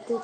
Good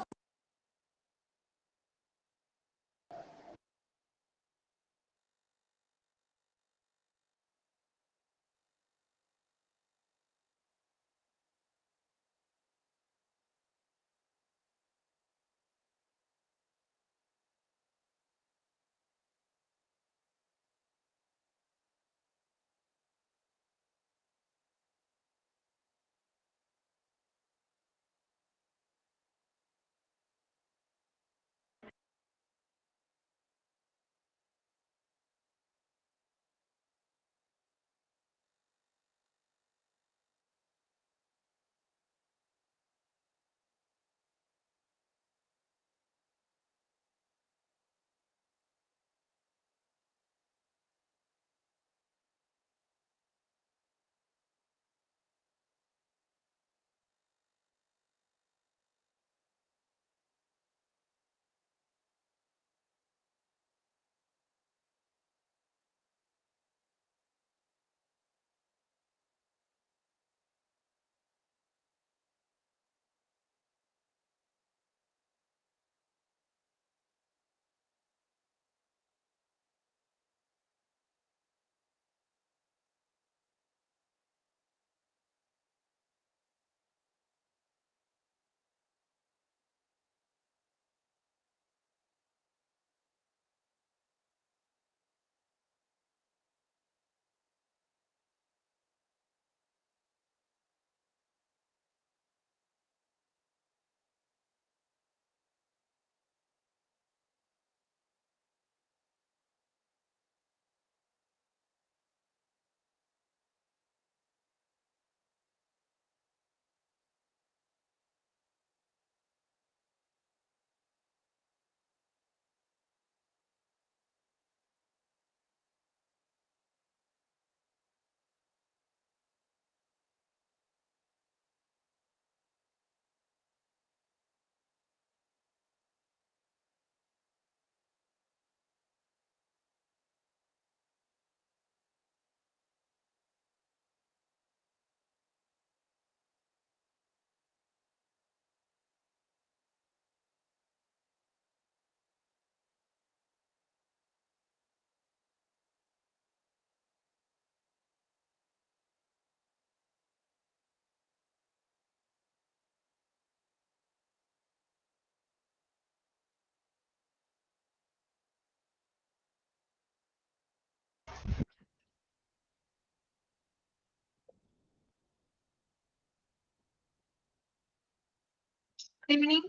evening.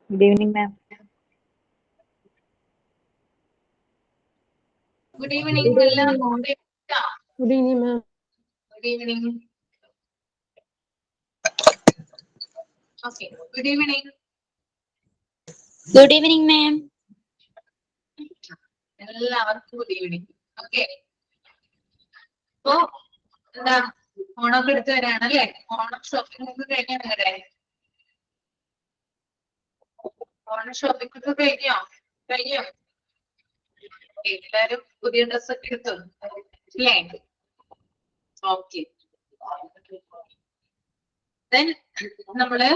Good evening, ma'am. Good evening, Good Malla. evening, ma'am. Good evening, ma'am. Good evening. Okay. Good evening. Good evening, ma'am. എല്ലാവർക്കും good evening. Okay, അപ്പോ എന്താ ഓണമൊക്കെ എടുത്ത് വരാണല്ലേ? Onam shopping ഒക്കെ കഴിഞ്ഞാണ് അല്ലേ? Onam shopping ഒക്കെ കഴിഞ്ഞോ? കഴിഞ്ഞോ? എല്ലാരും പുതിയ ഡ്രസ്സൊക്കെ എടുത്തു അല്ലേ? ഓക്കെ. ദെൻ നമ്മള്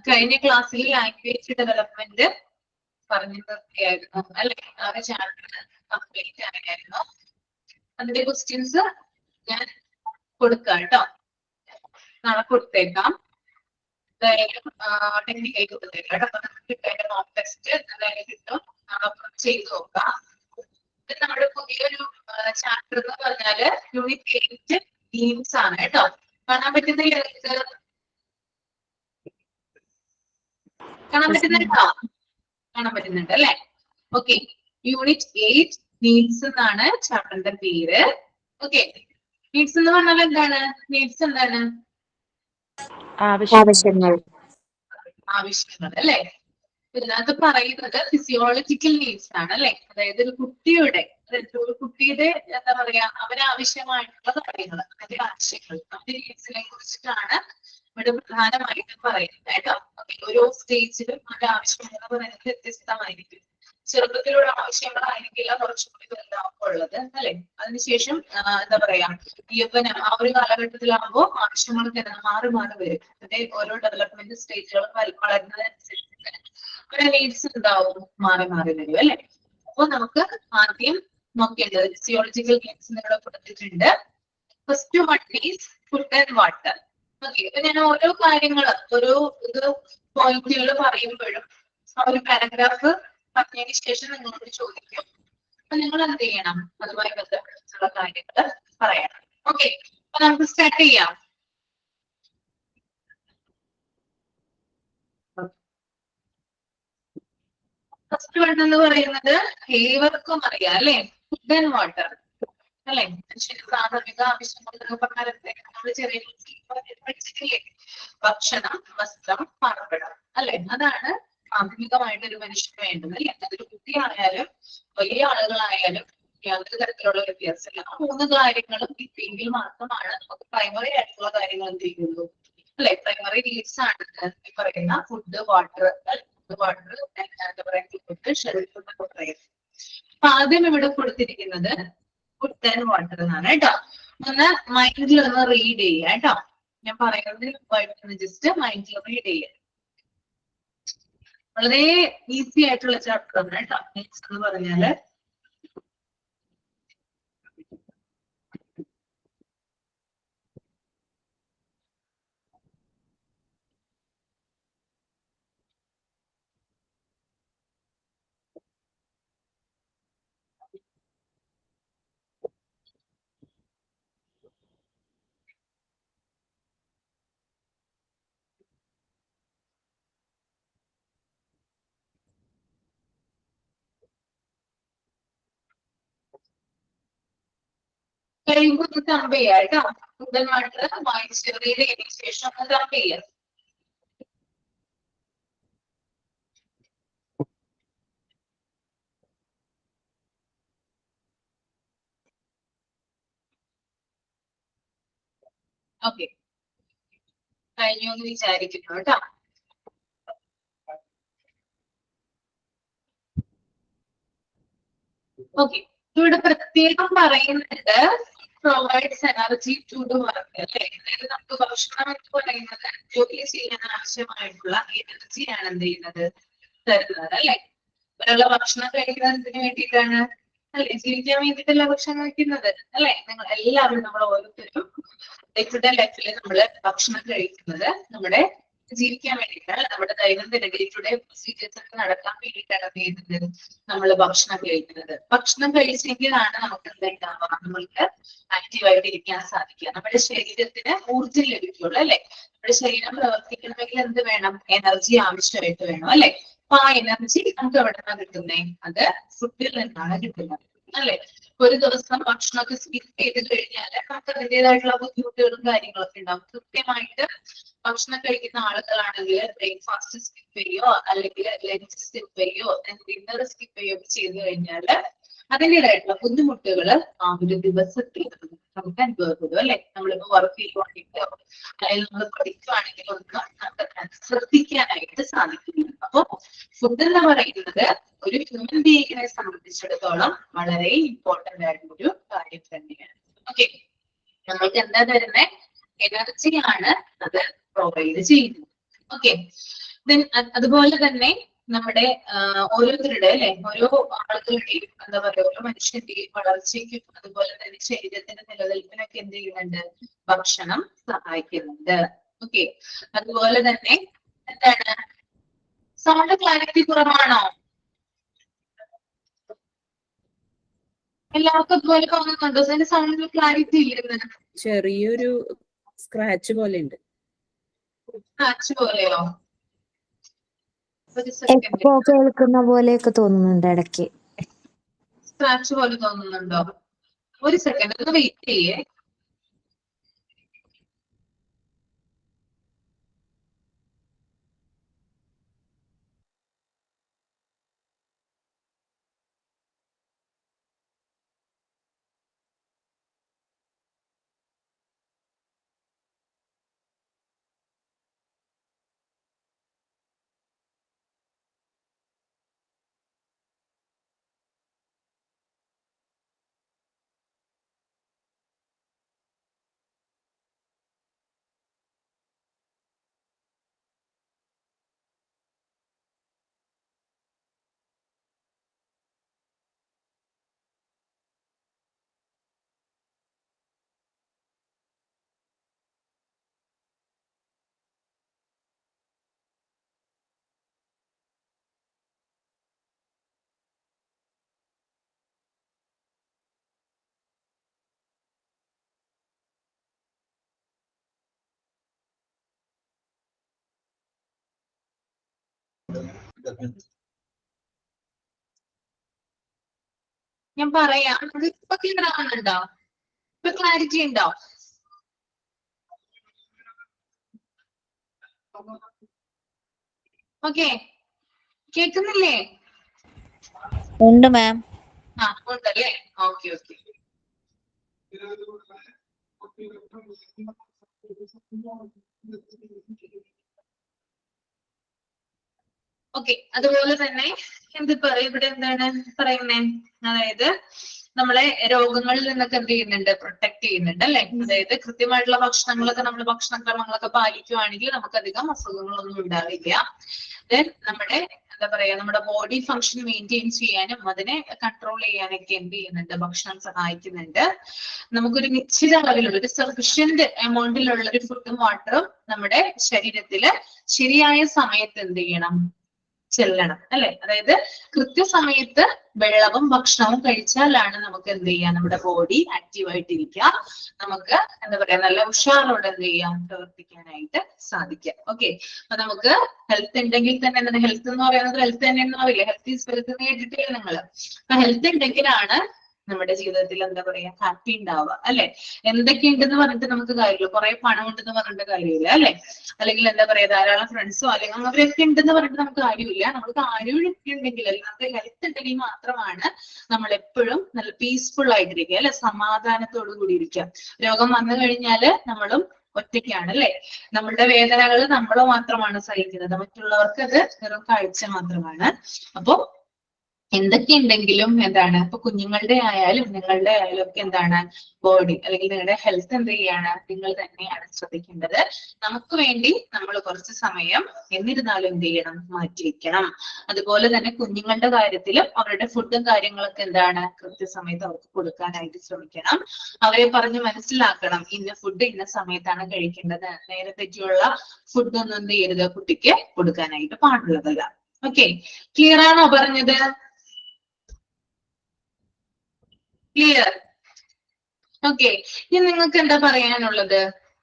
കഴിഞ്ഞ ക്ലാസ്സിൽ ലാംഗ്വേജ് ഡെവലപ്മെന്റ് പറഞ്ഞിട്ടൊക്കെയായിരുന്നു അല്ലെ? ആ ഒരു ചാപ്റ്റർ കംപ്ലീറ്റ് ആയിരുന്നു. അതിന്റെ ക്വസ്റ്റ്യൻസ് ഞാൻ കൊടുക്കാം കേട്ടോ, നാളെ കൊടുത്തേക്കാം. എന്തായാലും ടെക്നിക്കൽ കൊടുത്തേക്കാം കേട്ടോ. അപ്പൊ നമുക്ക് അതിന്റെ മോക്ക് ടെസ്റ്റ് എന്തായാലും കിട്ടും, നാളെ ചെയ്ത് നോക്കാം. നമ്മുടെ പുതിയൊരു ചാപ്റ്റർ എന്ന് പറഞ്ഞാല് യൂണിറ്റ് 8 തീംസ് ആണ് കേട്ടോ. കാണാൻ പറ്റുന്നില്ല? കാണാൻ പറ്റുന്നുണ്ടോ? കാണാൻ പറ്റുന്നുണ്ട് അല്ലെ? ഓക്കെ, യൂണിറ്റ് 8 നീഡ്സ് എന്നാണ് ചാപ്റ്ററിന്റെ പേര്. ഓക്കെ, നീഡ്സ് എന്ന് പറഞ്ഞാൽ എന്താണ്? നീഡ്സ് എന്താണ്? ആവശ്യങ്ങൾ. ആവശ്യങ്ങൾ അല്ലെ? ഇതിനകത്ത് പറയുന്നത് ഫിസിയോളജിക്കൽ നീഡ്സ് ആണ് അല്ലെ? അതായത് ഒരു കുട്ടിയുടെ എന്താ പറയാ, അവരാവശ്യമായിട്ടുള്ള കാര്യങ്ങൾ, അതിന്റെ ആവശ്യങ്ങൾ, അതിന്റെ നീഡ്സിനെ കുറിച്ചിട്ടാണ് ഇവിടെ പ്രധാനമായിട്ടും പറയുന്നത് കേട്ടോ. ഓരോ സ്റ്റേജിലും അതിന്റെ ആവശ്യങ്ങൾ എന്ന് പറയുന്നത് വ്യത്യസ്തമായിരിക്കും. ചെറുപ്പത്തിലുള്ള ആവശ്യങ്ങളായിരിക്കില്ല കുറച്ചുകൂടി വലുതാവുമ്പോൾ ഉള്ളത് അല്ലെ. അതിനുശേഷം എന്താ പറയാ യൗവനം ആ ഒരു കാലഘട്ടത്തിലാകുമ്പോൾ ആവശ്യങ്ങൾ മാറി മാറി വരും. അതിന്റെ ഓരോ ഡെവലപ്മെന്റ് സ്റ്റേജുകൾ വളരുന്നതനുസരിച്ച് ഒരു നീഡ്സ് ഉണ്ടാവും, മാറി മാറി വരും അല്ലെ. അപ്പൊ നമുക്ക് ആദ്യം നോക്കേണ്ടത് ഫിസിയോളജിക്കൽ നീഡ്സ് ഇവിടെ കൊടുത്തിട്ടുണ്ട്. First one is food and water. Okay, അപ്പൊ ഞാൻ ഓരോ കാര്യങ്ങൾ ഓരോ ഇത് പോയിന്റുകൾ പറയുമ്പോഴും ആ ഒരു പാരഗ്രാഫ് പറഞ്ഞതിന് ശേഷം നിങ്ങളോട് ചോദിക്കും. അപ്പൊ നിങ്ങൾ എന്ത് ചെയ്യണം, അതുമായി ബന്ധപ്പെട്ടുള്ള കാര്യങ്ങൾ പറയണം. ഓക്കെ, അപ്പൊ നമുക്ക് സ്റ്റാർട്ട് ചെയ്യാം. ഫസ്റ്റ് വൺ എന്ന് പറയുന്നത് ഏവർക്കും അറിയാം അല്ലെ, ഫുഡ് ആൻഡ് വാട്ടർ അല്ലെ. മനുഷ്യന്റെ പ്രാഥമിക ആവശ്യങ്ങൾ പ്രകാരത്തെ നമ്മൾ ചെറിയ പഠിച്ചിട്ടില്ലേ? ഭക്ഷണം, വസ്ത്രം, പാർപ്പിടം അല്ലെ. അതാണ് പ്രാഥമികമായിട്ട് ഒരു മനുഷ്യന് വേണ്ടത് അല്ലെ. അതൊരു കുട്ടിയായാലും വലിയ ആളുകളായാലും യാതൊരു തരത്തിലുള്ള വ്യത്യാസമില്ല. ആ മൂന്ന് കാര്യങ്ങളും കിട്ടിയെങ്കിൽ മാത്രമാണ് നമുക്ക് പ്രൈമറി ആയിട്ടുള്ള കാര്യങ്ങൾ എന്ത് ചെയ്യുള്ളൂ അല്ലെ. പ്രൈമറി നീഡ്സ് ആണ് ഈ പറയുന്ന ഫുഡ്, വാട്ടർ, വാട്ടർ എന്താ പറയുക, ഷെൽട്ടർ എന്നൊക്കെ പറയുന്നത്. അപ്പൊ ആദ്യം ഇവിടെ കൊടുത്തിരിക്കുന്നത് ഫുഡ് ആൻഡ് വാട്ടർ എന്നാണ് കേട്ടോ. ഒന്ന് മൈൻഡിൽ ഒന്ന് റീഡ് ചെയ്യുക കേട്ടോ. ഞാൻ പറയുന്നത് ജസ്റ്റ് മൈൻഡിൽ റീഡ് ചെയ്യുക. വളരെ ഈസി ആയിട്ടുള്ള ചാപ്റ്റർ ആണ് കേട്ടോ. നെക്സ്റ്റ് എന്ന് പറഞ്ഞാല് കഴിയുമ്പോൾ ഒന്ന് തമ്പ് ചെയ്യാം കേട്ടോ. ഫുഡ് ആൻഡ് വാട്ടർ വായിച്ച് റീഡ് ചെയ്തതിനു ശേഷം ഒന്ന് തമ്പ് ചെയ്യാം. ഓക്കെ, കഴിഞ്ഞു എന്ന് വിചാരിക്കുന്നു കേട്ടോ. ഓക്കെ, ഇവിടെ പ്രത്യേകം പറയുന്നുണ്ട് provides energy to do work അല്ലെ. അതായത് നമുക്ക് ഭക്ഷണം എന്ന് പറയുന്നത് ജോലി ചെയ്യാൻ ആവശ്യമായിട്ടുള്ള എനർജിയാണ് എന്ത് ചെയ്യുന്നത്, തരുന്നത് അല്ലെ. ഒരാളെ ഭക്ഷണം കഴിക്കുന്നതിന് വേണ്ടിയിട്ടാണ് അല്ലെ, ജീവിക്കാൻ വേണ്ടിയിട്ടല്ല ഭക്ഷണം കഴിക്കുന്നത് അല്ലെ. നിങ്ങൾ എല്ലാവരും നമ്മൾ ഓരോരുത്തരും ഡേ ടു ഡേ ലൈഫിൽ നമ്മള് ഭക്ഷണം കഴിക്കുന്നത് നമ്മുടെ ജീവിക്കാൻ വേണ്ടിയിട്ടാണ്, നമ്മുടെ ദൈനംദിന ഡേ ടു ഡേ പ്രൊസീജിയേഴ്സ് ഒക്കെ നടക്കാൻ വേണ്ടിയിട്ടാണ് എന്ത് ചെയ്യുന്നത്, നമ്മൾ ഭക്ഷണം കഴിക്കുന്നത്. ഭക്ഷണം കഴിച്ചെങ്കിലാണ് നമുക്ക് എന്താണ്ടാവുക, നമ്മൾക്ക് ആക്റ്റീവായിട്ട് ഇരിക്കാൻ സാധിക്കുക, നമ്മുടെ ശരീരത്തിന് ഊർജ്ജം ലഭിക്കുള്ളൂ അല്ലെ. നമ്മുടെ ശരീരം പ്രവർത്തിക്കണമെങ്കിൽ എന്ത് വേണം, എനർജി ആവശ്യമായിട്ട് വേണം അല്ലെ. അപ്പൊ ആ എനർജി നമുക്ക് എവിടെ നിന്നാണ് കിട്ടുന്നേ, അത് ഫുഡിൽ നിന്നാണ് കിട്ടുന്നത് അല്ലെ. ഒരു ദിവസം ഭക്ഷണമൊക്കെ സ്കിപ്പ് ചെയ്ത് കഴിഞ്ഞാൽ നമുക്ക് അതിൻ്റെതായിട്ടുള്ള ബുദ്ധിമുട്ടുകളും കാര്യങ്ങളൊക്കെ ഉണ്ടാവും. കൃത്യമായിട്ട് ഭക്ഷണം കഴിക്കുന്ന ആളുകളാണെങ്കിൽ ബ്രേക്ക്ഫാസ്റ്റ് സ്കിപ്പ് ചെയ്യോ അല്ലെങ്കിൽ ലഞ്ച് സ്കിപ്പ് ചെയ്യോ ഡിന്നർ സ്കിപ്പ് ചെയ്യോ ചെയ്ത് കഴിഞ്ഞാൽ അതിൻ്റെതായിട്ടുള്ള ബുദ്ധിമുട്ടുകൾ ആ ഒരു ദിവസത്തിൽ നമുക്ക് അനുഭവപ്പെടും അല്ലെ. നമ്മളിപ്പോ വർക്ക് ചെയ്യുവാണെങ്കിലോ അല്ലെങ്കിൽ നമ്മൾ പഠിക്കുവാണെങ്കിലോ ഒന്നും നമുക്ക് ശ്രദ്ധിക്കാനായിട്ട് സാധിക്കില്ല. അപ്പൊ ഫുഡ് എന്ന് പറയുന്നത് ഒരു ഹ്യൂമൻ ബീയിങ്ങിനെ സംബന്ധിച്ചിടത്തോളം വളരെ ഇമ്പോർട്ടന്റ് ആയിട്ടുള്ള ഒരു കാര്യം തന്നെയാണ്. ഓക്കെ, നമ്മൾക്ക് എന്താ തരുന്നത്, എനർജിയാണ് അത് പ്രൊവൈഡ് ചെയ്യുന്നത്. ഓക്കെ, അതുപോലെ തന്നെ നമ്മുടെ ഓരോരുത്തരുടെ അല്ലെ, ഓരോ ആളുകളുടെയും എന്താ പറയുക, ഓരോ മനുഷ്യന്റെയും വളർച്ചയ്ക്കും അതുപോലെ തന്നെ ശരീരത്തിന്റെ നിലനിൽപ്പിനൊക്കെ എന്ത് ചെയ്യുന്നുണ്ട്, ഭക്ഷണം സഹായിക്കുന്നുണ്ട്. ഓക്കെ, അതുപോലെ തന്നെ എന്താണ്, സൗണ്ട് ക്ലാരിറ്റി കുറവാണോ? എല്ലാവർക്കും അതുപോലെ തോന്നുന്നുണ്ടോ? അതിന്റെ സൗണ്ടിൽ ക്ലാരിറ്റി ഇല്ലെന്ന്? ചെറിയൊരു സ്ക്രാച്ച് പോലെ ഉണ്ട്. സ്ക്രാച്ച് പോലെയോ? ഒരു സെക്കൻഡ്. എക്കോ കേൾക്കുന്ന പോലെയൊക്കെ തോന്നുന്നുണ്ട് ഇടയ്ക്ക്. സ്ക്രാച്ച് പോലെ തോന്നുന്നുണ്ടോ? ഒരു സെക്കൻഡ് ഒന്ന് വെയിറ്റ് ചെയ്യേ. ഞാൻ പറയാം. അത് ഇപ്പൊ ക്ലിയർ ആവുന്നുണ്ടോ? ഇപ്പൊ ക്ലാരിറ്റി ഉണ്ടോ? ഓക്കെ, കേൾക്കുന്നില്ലേ? ഉണ്ട് മാം. ആ ഉണ്ടല്ലേ. Okay okay. ഓക്കെ, അതുപോലെ തന്നെ ഇവിടെ എന്താണ് പറയുന്നേ, അതായത് നമ്മളെ രോഗങ്ങളിൽ നിന്നൊക്കെ എന്ത് ചെയ്യുന്നുണ്ട്, പ്രൊട്ടക്ട് ചെയ്യുന്നുണ്ട് അല്ലെ. അതായത് കൃത്യമായിട്ടുള്ള ഭക്ഷണങ്ങളൊക്കെ നമ്മൾ ഭക്ഷണക്രമങ്ങളൊക്കെ പാലിക്കുവാണെങ്കിൽ നമുക്ക് അധികം അസുഖങ്ങളൊന്നും ഉണ്ടാവില്ല. ദെൻ നമ്മുടെ എന്താ പറയാ, നമ്മുടെ ബോഡി ഫങ്ഷൻ മെയിൻറ്റെയിൻ ചെയ്യാനും അതിനെ കൺട്രോൾ ചെയ്യാനൊക്കെ എന്ത് ചെയ്യുന്നുണ്ട്, ഭക്ഷണം സഹായിക്കുന്നുണ്ട്. നമുക്കൊരു നിശ്ചിത അളവിലുള്ള ഒരു സഫിഷ്യന്റ് എമൗണ്ടിലുള്ള ഒരു ഫുഡും വാട്ടറും നമ്മുടെ ശരീരത്തില് ശരിയായ സമയത്ത് എന്ത് ചെയ്യണം, ചെല്ലണം അല്ലെ. അതായത് കൃത്യസമയത്ത് വെള്ളവും ഭക്ഷണവും കഴിച്ചാലാണ് നമുക്ക് എന്ത് ചെയ്യാം, നമ്മുടെ ബോഡി ആക്റ്റീവ് ആയിട്ടിരിക്കുക, നമുക്ക് എന്താ പറയാ നല്ല ഉഷാറോടെ എന്ത് ചെയ്യാം, പ്രവർത്തിക്കാനായിട്ട് സാധിക്കാം. ഓക്കെ, അപ്പൊ നമുക്ക് ഹെൽത്ത് ഉണ്ടെങ്കിൽ തന്നെ, ഹെൽത്ത് എന്ന് പറയുന്നത് ഹെൽത്ത് തന്നെ ഉണ്ടാവില്ല, ഹെൽത്ത് ഈസ് വെൽത്ത് എന്ന് കേട്ടിട്ടില്ലേ നിങ്ങള്. അപ്പൊ ഹെൽത്ത് ഉണ്ടെങ്കിലാണ് നമ്മുടെ ജീവിതത്തിൽ എന്താ പറയാ ഹാപ്പി ഉണ്ടാവുക അല്ലെ. എന്തൊക്കെയുണ്ടെന്ന് പറഞ്ഞിട്ട് നമുക്ക് കാര്യമില്ല, കുറെ പണം ഉണ്ടെന്ന് പറഞ്ഞിട്ട് കാര്യമില്ല അല്ലെ, അല്ലെങ്കിൽ എന്താ പറയാ ധാരാളം ഫ്രണ്ട്സോ അല്ലെങ്കിൽ അവരൊക്കെ ഉണ്ടെന്ന് പറഞ്ഞിട്ട് നമുക്ക് കാര്യമില്ല. നമുക്ക് ആരോഗ്യം ഉണ്ടെങ്കിൽ, അല്ലെങ്കിൽ നമുക്ക് ഹെൽത്ത് ഉണ്ടെങ്കിൽ മാത്രമാണ് നമ്മൾ എപ്പോഴും നല്ല പീസ്ഫുൾ ആയിട്ടിരിക്കുക അല്ലെ, സമാധാനത്തോടു കൂടി ഇരിക്കുക. രോഗം വന്നു കഴിഞ്ഞാല് നമ്മളും ഒറ്റയ്ക്കാണ് അല്ലെ, നമ്മളുടെ വേദനകൾ നമ്മൾ മാത്രമാണ് സഹിക്കുന്നത്, മറ്റുള്ളവർക്ക് അത് വെറും കാഴ്ച മാത്രമാണ്. അപ്പൊ എന്തൊക്കെ ഉണ്ടെങ്കിലും എന്താണ്, ഇപ്പൊ കുഞ്ഞുങ്ങളുടെ ആയാലും നിങ്ങളുടെ ആയാലും ഒക്കെ എന്താണ്, ബോഡി അല്ലെങ്കിൽ നിങ്ങളുടെ ഹെൽത്ത് എന്ത് ചെയ്യാണ്, നിങ്ങൾ തന്നെയാണ് ശ്രദ്ധിക്കേണ്ടത്. നമുക്ക് വേണ്ടി നമ്മൾ കുറച്ച് സമയം എന്നിരുന്നാലും എന്ത് ചെയ്യണം, മാറ്റി വെക്കണം. അതുപോലെ തന്നെ കുഞ്ഞുങ്ങളുടെ കാര്യത്തിലും അവരുടെ ഫുഡും കാര്യങ്ങളൊക്കെ എന്താണ്, കൃത്യസമയത്ത് അവർക്ക് കൊടുക്കാനായിട്ട് ശ്രമിക്കണം. അവരെ പറഞ്ഞ് മനസ്സിലാക്കണം, ഇന്ന ഫുഡ് ഇന്ന സമയത്താണ് കഴിക്കേണ്ടത്, നേരെ തെറ്റിയുള്ള ഫുഡൊന്നും എന്ത് ചെയ്യരുത്, കുട്ടിക്ക് കൊടുക്കാനായിട്ട് പാടുള്ളതല്ല. ഓക്കെ, ക്ലിയർ ആണോ പറഞ്ഞത്? ക്ലിയർ? ഓക്കെ, ഇനി നിങ്ങൾക്ക് എന്താ പറയാനുള്ളത്?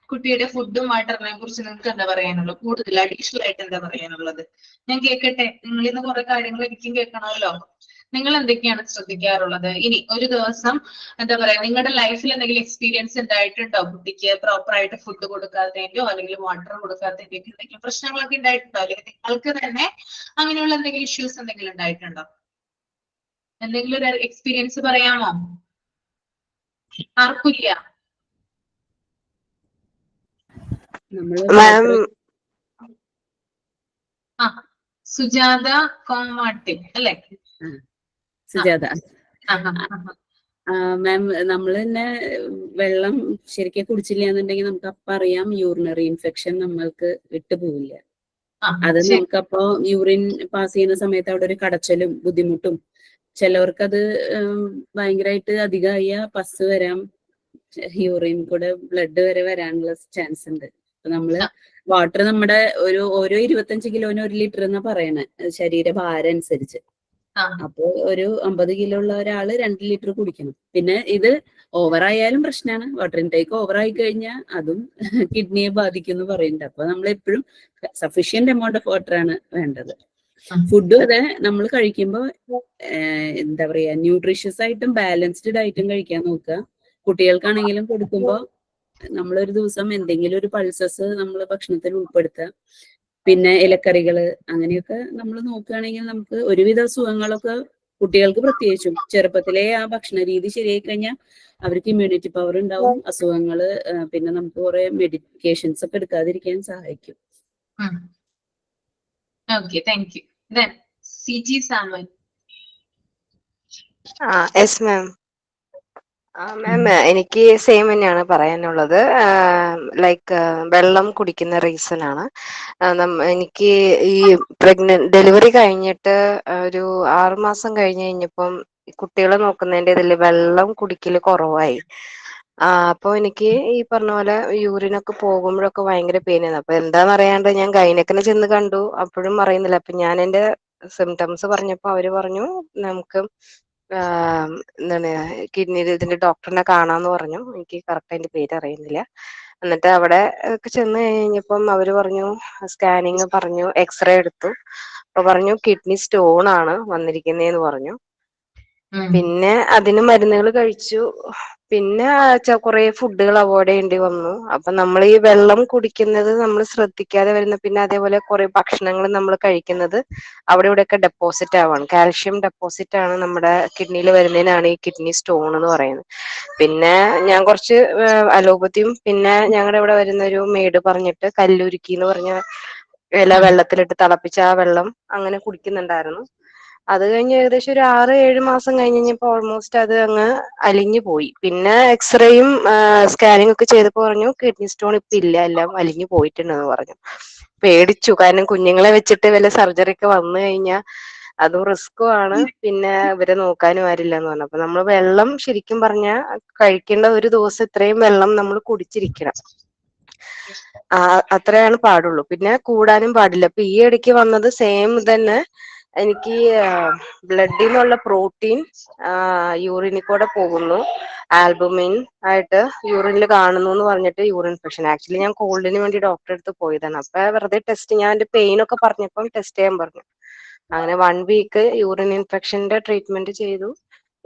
കുട്ടിയുടെ ഫുഡും വാട്ടറിനെ കുറിച്ച് നിങ്ങൾക്ക് എന്താ പറയാനുള്ളത്? കൂടുതൽ അഡീഷണൽ ആയിട്ട് എന്താ പറയാനുള്ളത്? ഞാൻ കേൾക്കട്ടെ, നിങ്ങൾ ഇന്ന് കുറെ കാര്യങ്ങൾ എനിക്കും കേൾക്കണമല്ലോ. നിങ്ങൾ എന്തൊക്കെയാണ് ശ്രദ്ധിക്കാറുള്ളത്? ഇനി ഒരു ദിവസം എന്താ പറയാ, നിങ്ങളുടെ ലൈഫിൽ എന്തെങ്കിലും എക്സ്പീരിയൻസ് ഉണ്ടായിട്ടുണ്ടോ, കുട്ടിക്ക് പ്രോപ്പർ ആയിട്ട് ഫുഡ് കൊടുക്കാത്തതിന്റെയോ അല്ലെങ്കിൽ വാട്ടർ കൊടുക്കാത്തതിന്റെയോ എന്തെങ്കിലും പ്രശ്നങ്ങളൊക്കെ ഉണ്ടായിട്ടുണ്ടോ, അല്ലെങ്കിൽ നിങ്ങൾക്ക് തന്നെ അങ്ങനെയുള്ള എന്തെങ്കിലും ഇഷ്യൂസ് എന്തെങ്കിലും ഉണ്ടായിട്ടുണ്ടോ? എന്തെങ്കിലും ഒരു എക്സ്പീരിയൻസ് പറയാമോ? ആർക്കില്ല? നമ്മള് ആ, സുജാത കോമാട്ടി അല്ലെ? സുജാത ആ. മാം, നമ്മൾ തന്നെ വെള്ളം ശരിക്കും കുടിച്ചില്ല എന്നുണ്ടെങ്കിൽ നമുക്ക് അപ്പം അറിയാം യൂറിനറി ഇൻഫെക്ഷൻ നമ്മൾക്ക് വിട്ടുപോവില്ല. അത് നമുക്കപ്പോ യൂറിൻ പാസ് ചെയ്യുന്ന സമയത്ത് അവിടെ ഒരു കടച്ചലും ബുദ്ധിമുട്ടും, ചിലവർക്കത് ഭയങ്കരമായിട്ട് അധികമായ പസ് വരാം, യൂറിൻ കൂടെ ബ്ലഡ് വരെ വരാനുള്ള ചാൻസ് ഉണ്ട്. അപ്പൊ നമ്മള് വാട്ടർ നമ്മുടെ ഓരോ 25 കിലോന് 1 ലിറ്റർ എന്നാ പറയണേ, ശരീരഭാരം അനുസരിച്ച്. അപ്പൊ ഒരു 50 കിലോ ഉള്ള ഒരാള് 2 ലിറ്റർ കുടിക്കണം. പിന്നെ ഇത് ഓവറായാലും പ്രശ്നമാണ്, വാട്ടർ ഇൻടേക്ക് ഓവറായി കഴിഞ്ഞാൽ അതും കിഡ്നിയെ ബാധിക്കും എന്ന് പറയുന്നുണ്ട്. അപ്പൊ നമ്മൾ എപ്പോഴും സഫീഷ്യന്റ് എമൗണ്ട് ഓഫ് വാട്ടർ ആണ് വേണ്ടത്. ഫുഡും അതെ, നമ്മൾ കഴിക്കുമ്പോൾ എന്താ പറയാ, ന്യൂട്രീഷ്യസ് ആയിട്ടും ബാലൻസ്ഡ് ഡയറ്റും കഴിക്കാൻ നോക്കുക. കുട്ടികൾക്കാണെങ്കിലും കൊടുക്കുമ്പോൾ നമ്മളൊരു ദിവസം എന്തെങ്കിലും ഒരു പൾസസ് നമ്മൾ ഭക്ഷണത്തിൽ ഉൾപ്പെടുത്തുക. പിന്നെ ഇലക്കറികള് അങ്ങനെയൊക്കെ നമ്മൾ നോക്കുകയാണെങ്കിൽ നമുക്ക് ഒരുവിധ അസുഖങ്ങളൊക്കെ, കുട്ടികൾക്ക് പ്രത്യേകിച്ചും ചെറുപ്പത്തിലെ ആ ഭക്ഷണ രീതി ശരിയായി കഴിഞ്ഞാൽ അവർക്ക് ഇമ്മ്യൂണിറ്റി പവർ ഉണ്ടാവും, അസുഖങ്ങള് പിന്നെ നമുക്ക് കുറെ മെഡിക്കേഷൻസ് ഒക്കെ എടുക്കാതിരിക്കാൻ സഹായിക്കും. Okay, thank you. Then CG Samuel. Yes ma'am. മാം, എനിക്ക് സെയിം തന്നെയാണ് പറയാനുള്ളത്. ലൈക്ക് വെള്ളം കുടിക്കുന്ന റീസൺ ആണ്. എനിക്ക് ഈ ഡെലിവറി കഴിഞ്ഞിട്ട് ഒരു 6 മാസം കഴിഞ്ഞപ്പം കുട്ടികളെ നോക്കുന്നതിന്റെ ഇതിൽ വെള്ളം കുടിക്കല് കുറവായി. അപ്പൊ എനിക്ക് ഈ പറഞ്ഞ പോലെ യൂറിനൊക്കെ പോകുമ്പോഴൊക്കെ ഭയങ്കര പെയിനാണ്. അപ്പൊ എന്താന്ന് അറിയാണ്ട് ഞാൻ ഗൈനക്കിനെ ചെന്ന് കണ്ടു, അപ്പോഴും അറിയുന്നില്ല. അപ്പൊ ഞാൻ എന്റെ സിംറ്റംസ് പറഞ്ഞപ്പോ അവര് പറഞ്ഞു നമുക്ക് എന്താണ് കിഡ്നി ഇതിന്റെ ഡോക്ടറിനെ കാണാന്ന് പറഞ്ഞു. എനിക്ക് കറക്റ്റ് അതിന്റെ പേര് അറിയുന്നില്ല. എന്നിട്ട് അവിടെ ഒക്കെ ചെന്ന് കഴിഞ്ഞപ്പം അവര് പറഞ്ഞു, സ്കാനിങ് പറഞ്ഞു, എക്സ്റേ എടുത്തു. അപ്പൊ പറഞ്ഞു കിഡ്നി സ്റ്റോൺ ആണ് വന്നിരിക്കുന്നേന്ന് പറഞ്ഞു. ഉം. പിന്നെ അതിന് മരുന്നുകൾ കഴിച്ചു. പിന്നെ കുറെ ഫുഡുകൾ അവോയ്ഡ് ചെയ്യേണ്ടി വന്നു. അപ്പൊ നമ്മൾ ഈ വെള്ളം കുടിക്കുന്നത് നമ്മൾ ശ്രദ്ധിക്കാതെ വരുന്ന, പിന്നെ അതേപോലെ കുറെ ഭക്ഷണങ്ങൾ നമ്മൾ കഴിക്കുന്നത് അവിടെ ഇവിടെയൊക്കെ ഡെപ്പോസിറ്റ് ആവാണ്. കാൽഷ്യം ഡെപ്പോസിറ്റ് ആണ് നമ്മുടെ കിഡ്നിയിൽ വരുന്നതിനാണ് ഈ കിഡ്നി സ്റ്റോൺ എന്ന് പറയുന്നത്. പിന്നെ ഞാൻ കുറച്ച് അലോപ്പതിയും, പിന്നെ ഞങ്ങളുടെ ഇവിടെ വരുന്ന ഒരു മേട് പറഞ്ഞിട്ട് കല്ലുരുക്കി എന്ന് പറഞ്ഞ ഇല വെള്ളത്തിലിട്ട് തിളപ്പിച്ച ആ വെള്ളം അങ്ങനെ കുടിക്കുന്നുണ്ടായിരുന്നു. അത് കഴിഞ്ഞ് ഏകദേശം ഒരു 6-7 മാസം കഴിഞ്ഞപ്പോ ഓൾമോസ്റ്റ് അത് അങ്ങ് അലിഞ്ഞു പോയി. പിന്നെ എക്സ്റേയും സ്കാനിങ് ഒക്കെ ചെയ്തപ്പോ പറഞ്ഞു കിഡ്നി സ്റ്റോൺ ഇപ്പൊ ഇല്ല, എല്ലാം അലിഞ്ഞു പോയിട്ടുണ്ടെന്ന് പറഞ്ഞു. പേടിച്ചു, കാരണം കുഞ്ഞുങ്ങളെ വെച്ചിട്ട് വല്ല സർജറി ഒക്കെ വന്നു കഴിഞ്ഞാൽ അതും റിസ്കും ആണ്, പിന്നെ ഇവരെ നോക്കാനും ആരില്ല എന്ന് പറഞ്ഞു. അപ്പൊ നമ്മൾ വെള്ളം ശരിക്കും പറഞ്ഞാൽ കഴിക്കേണ്ട ഒരു ദിവസം ഇത്രയും വെള്ളം നമ്മൾ കുടിച്ചിരിക്കണം. അത്രയാണ് പാടുള്ളൂ. പിന്നെ കൂടാനും പാടില്ല. അപ്പൊ ഈ ഇടയ്ക്ക് വന്നത് സെയിം തന്നെ, എനിക്ക് ബ്ലഡിൽ നിന്നുള്ള പ്രോട്ടീൻ യൂറിനിൽ കൂടെ പോകുന്നു, ആൽബുമിൻ ആയിട്ട് യൂറിനിൽ കാണുന്നു എന്ന് പറഞ്ഞിട്ട് യൂറിൻ ഇൻഫെക്ഷൻ. ആക്ച്വലി ഞാൻ കോൾഡിന് വേണ്ടി ഡോക്ടറെ അടുത്ത് പോയതാണ്. അപ്പൊ വെറുതെ ടെസ്റ്റ്, ഞാൻ എന്റെ പെയിൻ ഒക്കെ പറഞ്ഞപ്പം ടെസ്റ്റ് ചെയ്യാൻ പറഞ്ഞു. അങ്ങനെ 1 വീക്ക് യൂറിൻ ഇൻഫെക്ഷന്റെ ട്രീറ്റ്മെന്റ് ചെയ്തു.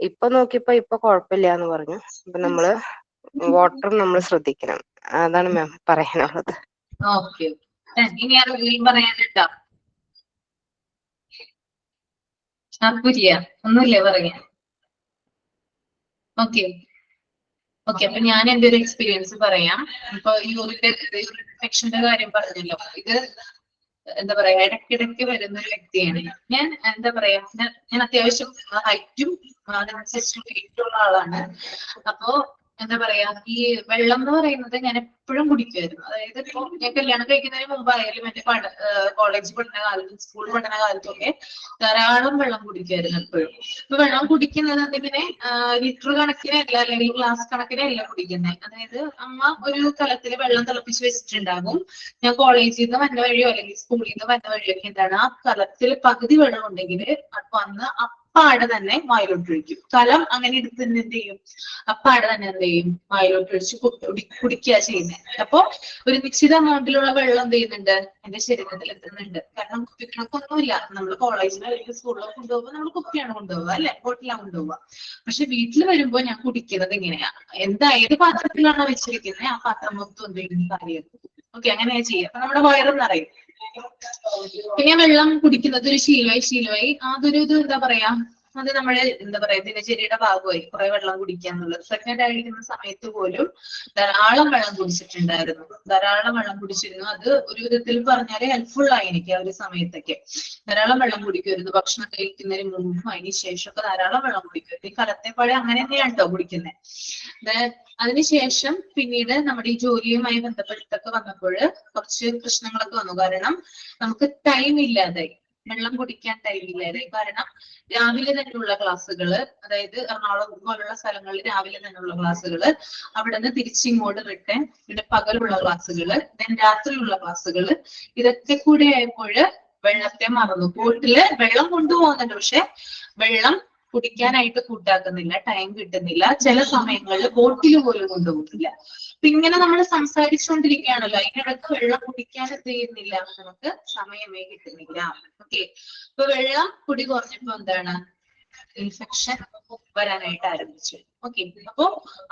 ഇപ്പൊ നോക്കിയപ്പോ ഇപ്പൊ കുഴപ്പമില്ല എന്ന് പറഞ്ഞു. അപ്പൊ നമ്മള് വാട്ടറും നമ്മൾ ശ്രദ്ധിക്കണം. അതാണ് മാം പറയാനുള്ളത്. ഓക്കെ. ഇനി ആരെങ്കിലും പറയാനുണ്ടോ? ആർക്കില്ല, ഒന്നുമില്ലേ പറയാൻ? ഓക്കെ. ഓക്കെ, അപ്പൊ ഞാൻ എന്റെ ഒരു എക്സ്പീരിയൻസ് പറയാം. ഇപ്പൊ യൂറിൻ ഇൻഫെക്ഷന്റെ കാര്യം പറഞ്ഞല്ലോ, ഇത് എന്താ പറയാ ഇടയ്ക്കിടയ്ക്ക് വരുന്ന ഒരു വ്യക്തിയാണ് ഞാൻ. എന്താ പറയാ, ഞാൻ അത്യാവശ്യം ഹൈറ്റും അതിനനുസരിച്ച് വെയിറ്റുള്ള ആളാണ്. അപ്പോ എന്താ പറയാ, ഈ വെള്ളം എന്ന് പറയുന്നത് ഞാൻ എപ്പോഴും കുടിക്കുമായിരുന്നു. അതായത് ഇപ്പൊ ഞാൻ കല്യാണം കഴിക്കുന്നതിന് മുമ്പായാലും എന്റെ കോളേജ് പഠന കാലത്തും സ്കൂൾ പഠന കാലത്തൊക്കെ ധാരാളം വെള്ളം കുടിക്കുമായിരുന്നു എപ്പോഴും. ഇപ്പൊ വെള്ളം കുടിക്കുന്നത് അതിങ്ങനെ ലിറ്റർ കണക്കിനല്ല, അല്ലെങ്കിൽ ഗ്ലാസ് കണക്കിനല്ല കുടിക്കുന്നത്. അതായത് അമ്മ ഒരു കലത്തിൽ വെള്ളം തിളപ്പിച്ച് വെച്ചിട്ടുണ്ടാകും. ഞാൻ കോളേജിൽ നിന്ന് വന്ന വഴിയോ അല്ലെങ്കിൽ സ്കൂളിൽ നിന്ന് വന്ന വഴിയൊക്കെ എന്താണ്, ആ കലത്തിൽ പകുതി വെള്ളം ഉണ്ടെങ്കിൽ അത് വന്ന് അപ്പാടെ തന്നെ വായിലോട്ടൊഴിക്കും. കലം അങ്ങനെ എടുത്ത് തന്നെ എന്ത് ചെയ്യും, അപ്പാടെ തന്നെ എന്ത് ചെയ്യും, വായിലോട്ടൊഴിച്ച് കുടിക്കുക ചെയ്യുന്നത്. അപ്പൊ ഒരു നിശ്ചിത എമൗണ്ടിലുള്ള വെള്ളം എന്ത് ചെയ്യുന്നുണ്ട്, എന്റെ ശരീരത്തിൽ എത്തുന്നുണ്ട്. കാരണം കുപ്പിക്കണക്കൊന്നുമില്ല. നമ്മൾ കോളേജിലോ അല്ലെങ്കിൽ സ്കൂളിലോ കൊണ്ടുപോകുമ്പോൾ നമ്മൾ കുപ്പിയാണ് കൊണ്ടുപോകുക, അല്ലെ, ബോട്ടിലാണ് കൊണ്ടുപോകുക. പക്ഷെ വീട്ടിൽ വരുമ്പോ ഞാൻ കുടിക്കുന്നത് എങ്ങനെയാ, ഏത് പാത്രത്തിലാണോ വെച്ചിരിക്കുന്നത് ആ പാത്രം മൊത്തം എന്ത് ചെയ്യുന്ന കാര്യം. ഓക്കെ, അങ്ങനെയാ ചെയ്യുക. അപ്പൊ നമ്മുടെ വയറും നിറയും. പിന്നെ വെള്ളം കുടിക്കുന്നത് ഒരു ശീലമായി അതൊരു ഇത് എന്താ പറയാ, അത് നമ്മുടെ എന്താ പറയാ ദിനചര്യയുടെ ഭാഗമായി കുറെ വെള്ളം കുടിക്കുക എന്നുള്ളത്. പ്രഗ്നന്റ് ആയിരിക്കുന്ന സമയത്ത് പോലും ധാരാളം വെള്ളം കുടിച്ചിട്ടുണ്ടായിരുന്നു. ധാരാളം വെള്ളം കുടിച്ചിരുന്നു. അത് ഒരു വിധത്തിൽ പറഞ്ഞാല് ഹെൽപ്ഫുൾ ആയി എനിക്ക് ആ ഒരു സമയത്തൊക്കെ. ധാരാളം വെള്ളം കുടിക്കുമായിരുന്നു. ഭക്ഷണം കഴിക്കുന്നതിന് മുമ്പും അതിന് ശേഷമൊക്കെ ധാരാളം വെള്ളം കുടിക്കുമായിരുന്നു. ഈ കലത്തെപ്പാടെ അങ്ങനെ തന്നെയാണ് കേട്ടോ കുടിക്കുന്നത്. അതിനുശേഷം പിന്നീട് നമ്മുടെ ഈ ജോലിയുമായി ബന്ധപ്പെട്ടിട്ടൊക്കെ വന്നപ്പോൾ കുറച്ച് പ്രശ്നങ്ങളൊക്കെ വന്നു. കാരണം നമുക്ക് ടൈം ഇല്ലാതായി, വെള്ളം കുടിക്കാൻ ടൈം ഇല്ലാതായി. കാരണം രാവിലെ തന്നെയുള്ള ക്ലാസ്സുകള്, അതായത് എറണാകുളം പോലുള്ള സ്ഥലങ്ങളിൽ രാവിലെ തന്നെയുള്ള ക്ലാസ്സുകള്, അവിടെ നിന്ന് തിരിച്ചിങ്ങോട്ട് റിട്ടേൺ, പിന്നെ പകലുള്ള ക്ലാസ്സുകള്, രാത്രിയുള്ള ക്ലാസ്സുകള്, ഇതൊക്കെ കൂടി ആയപ്പോൾ വെള്ളത്തെ മറന്നു. ബോട്ടില് വെള്ളം കൊണ്ടുപോകുന്നുണ്ട്, പക്ഷെ വെള്ളം കുടിക്കാനായിട്ട് കൂട്ടാക്കുന്നില്ല, ടൈം കിട്ടുന്നില്ല. ചില സമയങ്ങളിൽ ബോട്ടിൽ പോലും കൊണ്ടുപോകുന്നില്ല. അപ്പൊ ഇങ്ങനെ നമ്മൾ സംസാരിച്ചുകൊണ്ടിരിക്കുകയാണല്ലോ, അതിനിടക്ക് വെള്ളം കുടിക്കാൻ എന്ത് ചെയ്യുന്നില്ല, നമുക്ക് സമയമേ കിട്ടുന്നില്ല. ഓക്കെ, ഇപ്പൊ വെള്ളം കുടി കുറഞ്ഞപ്പോ എന്താണ്, ഇൻഫെക്ഷൻ വരാനായിട്ട് ആരംഭിച്ചു. ഓക്കെ, അപ്പൊ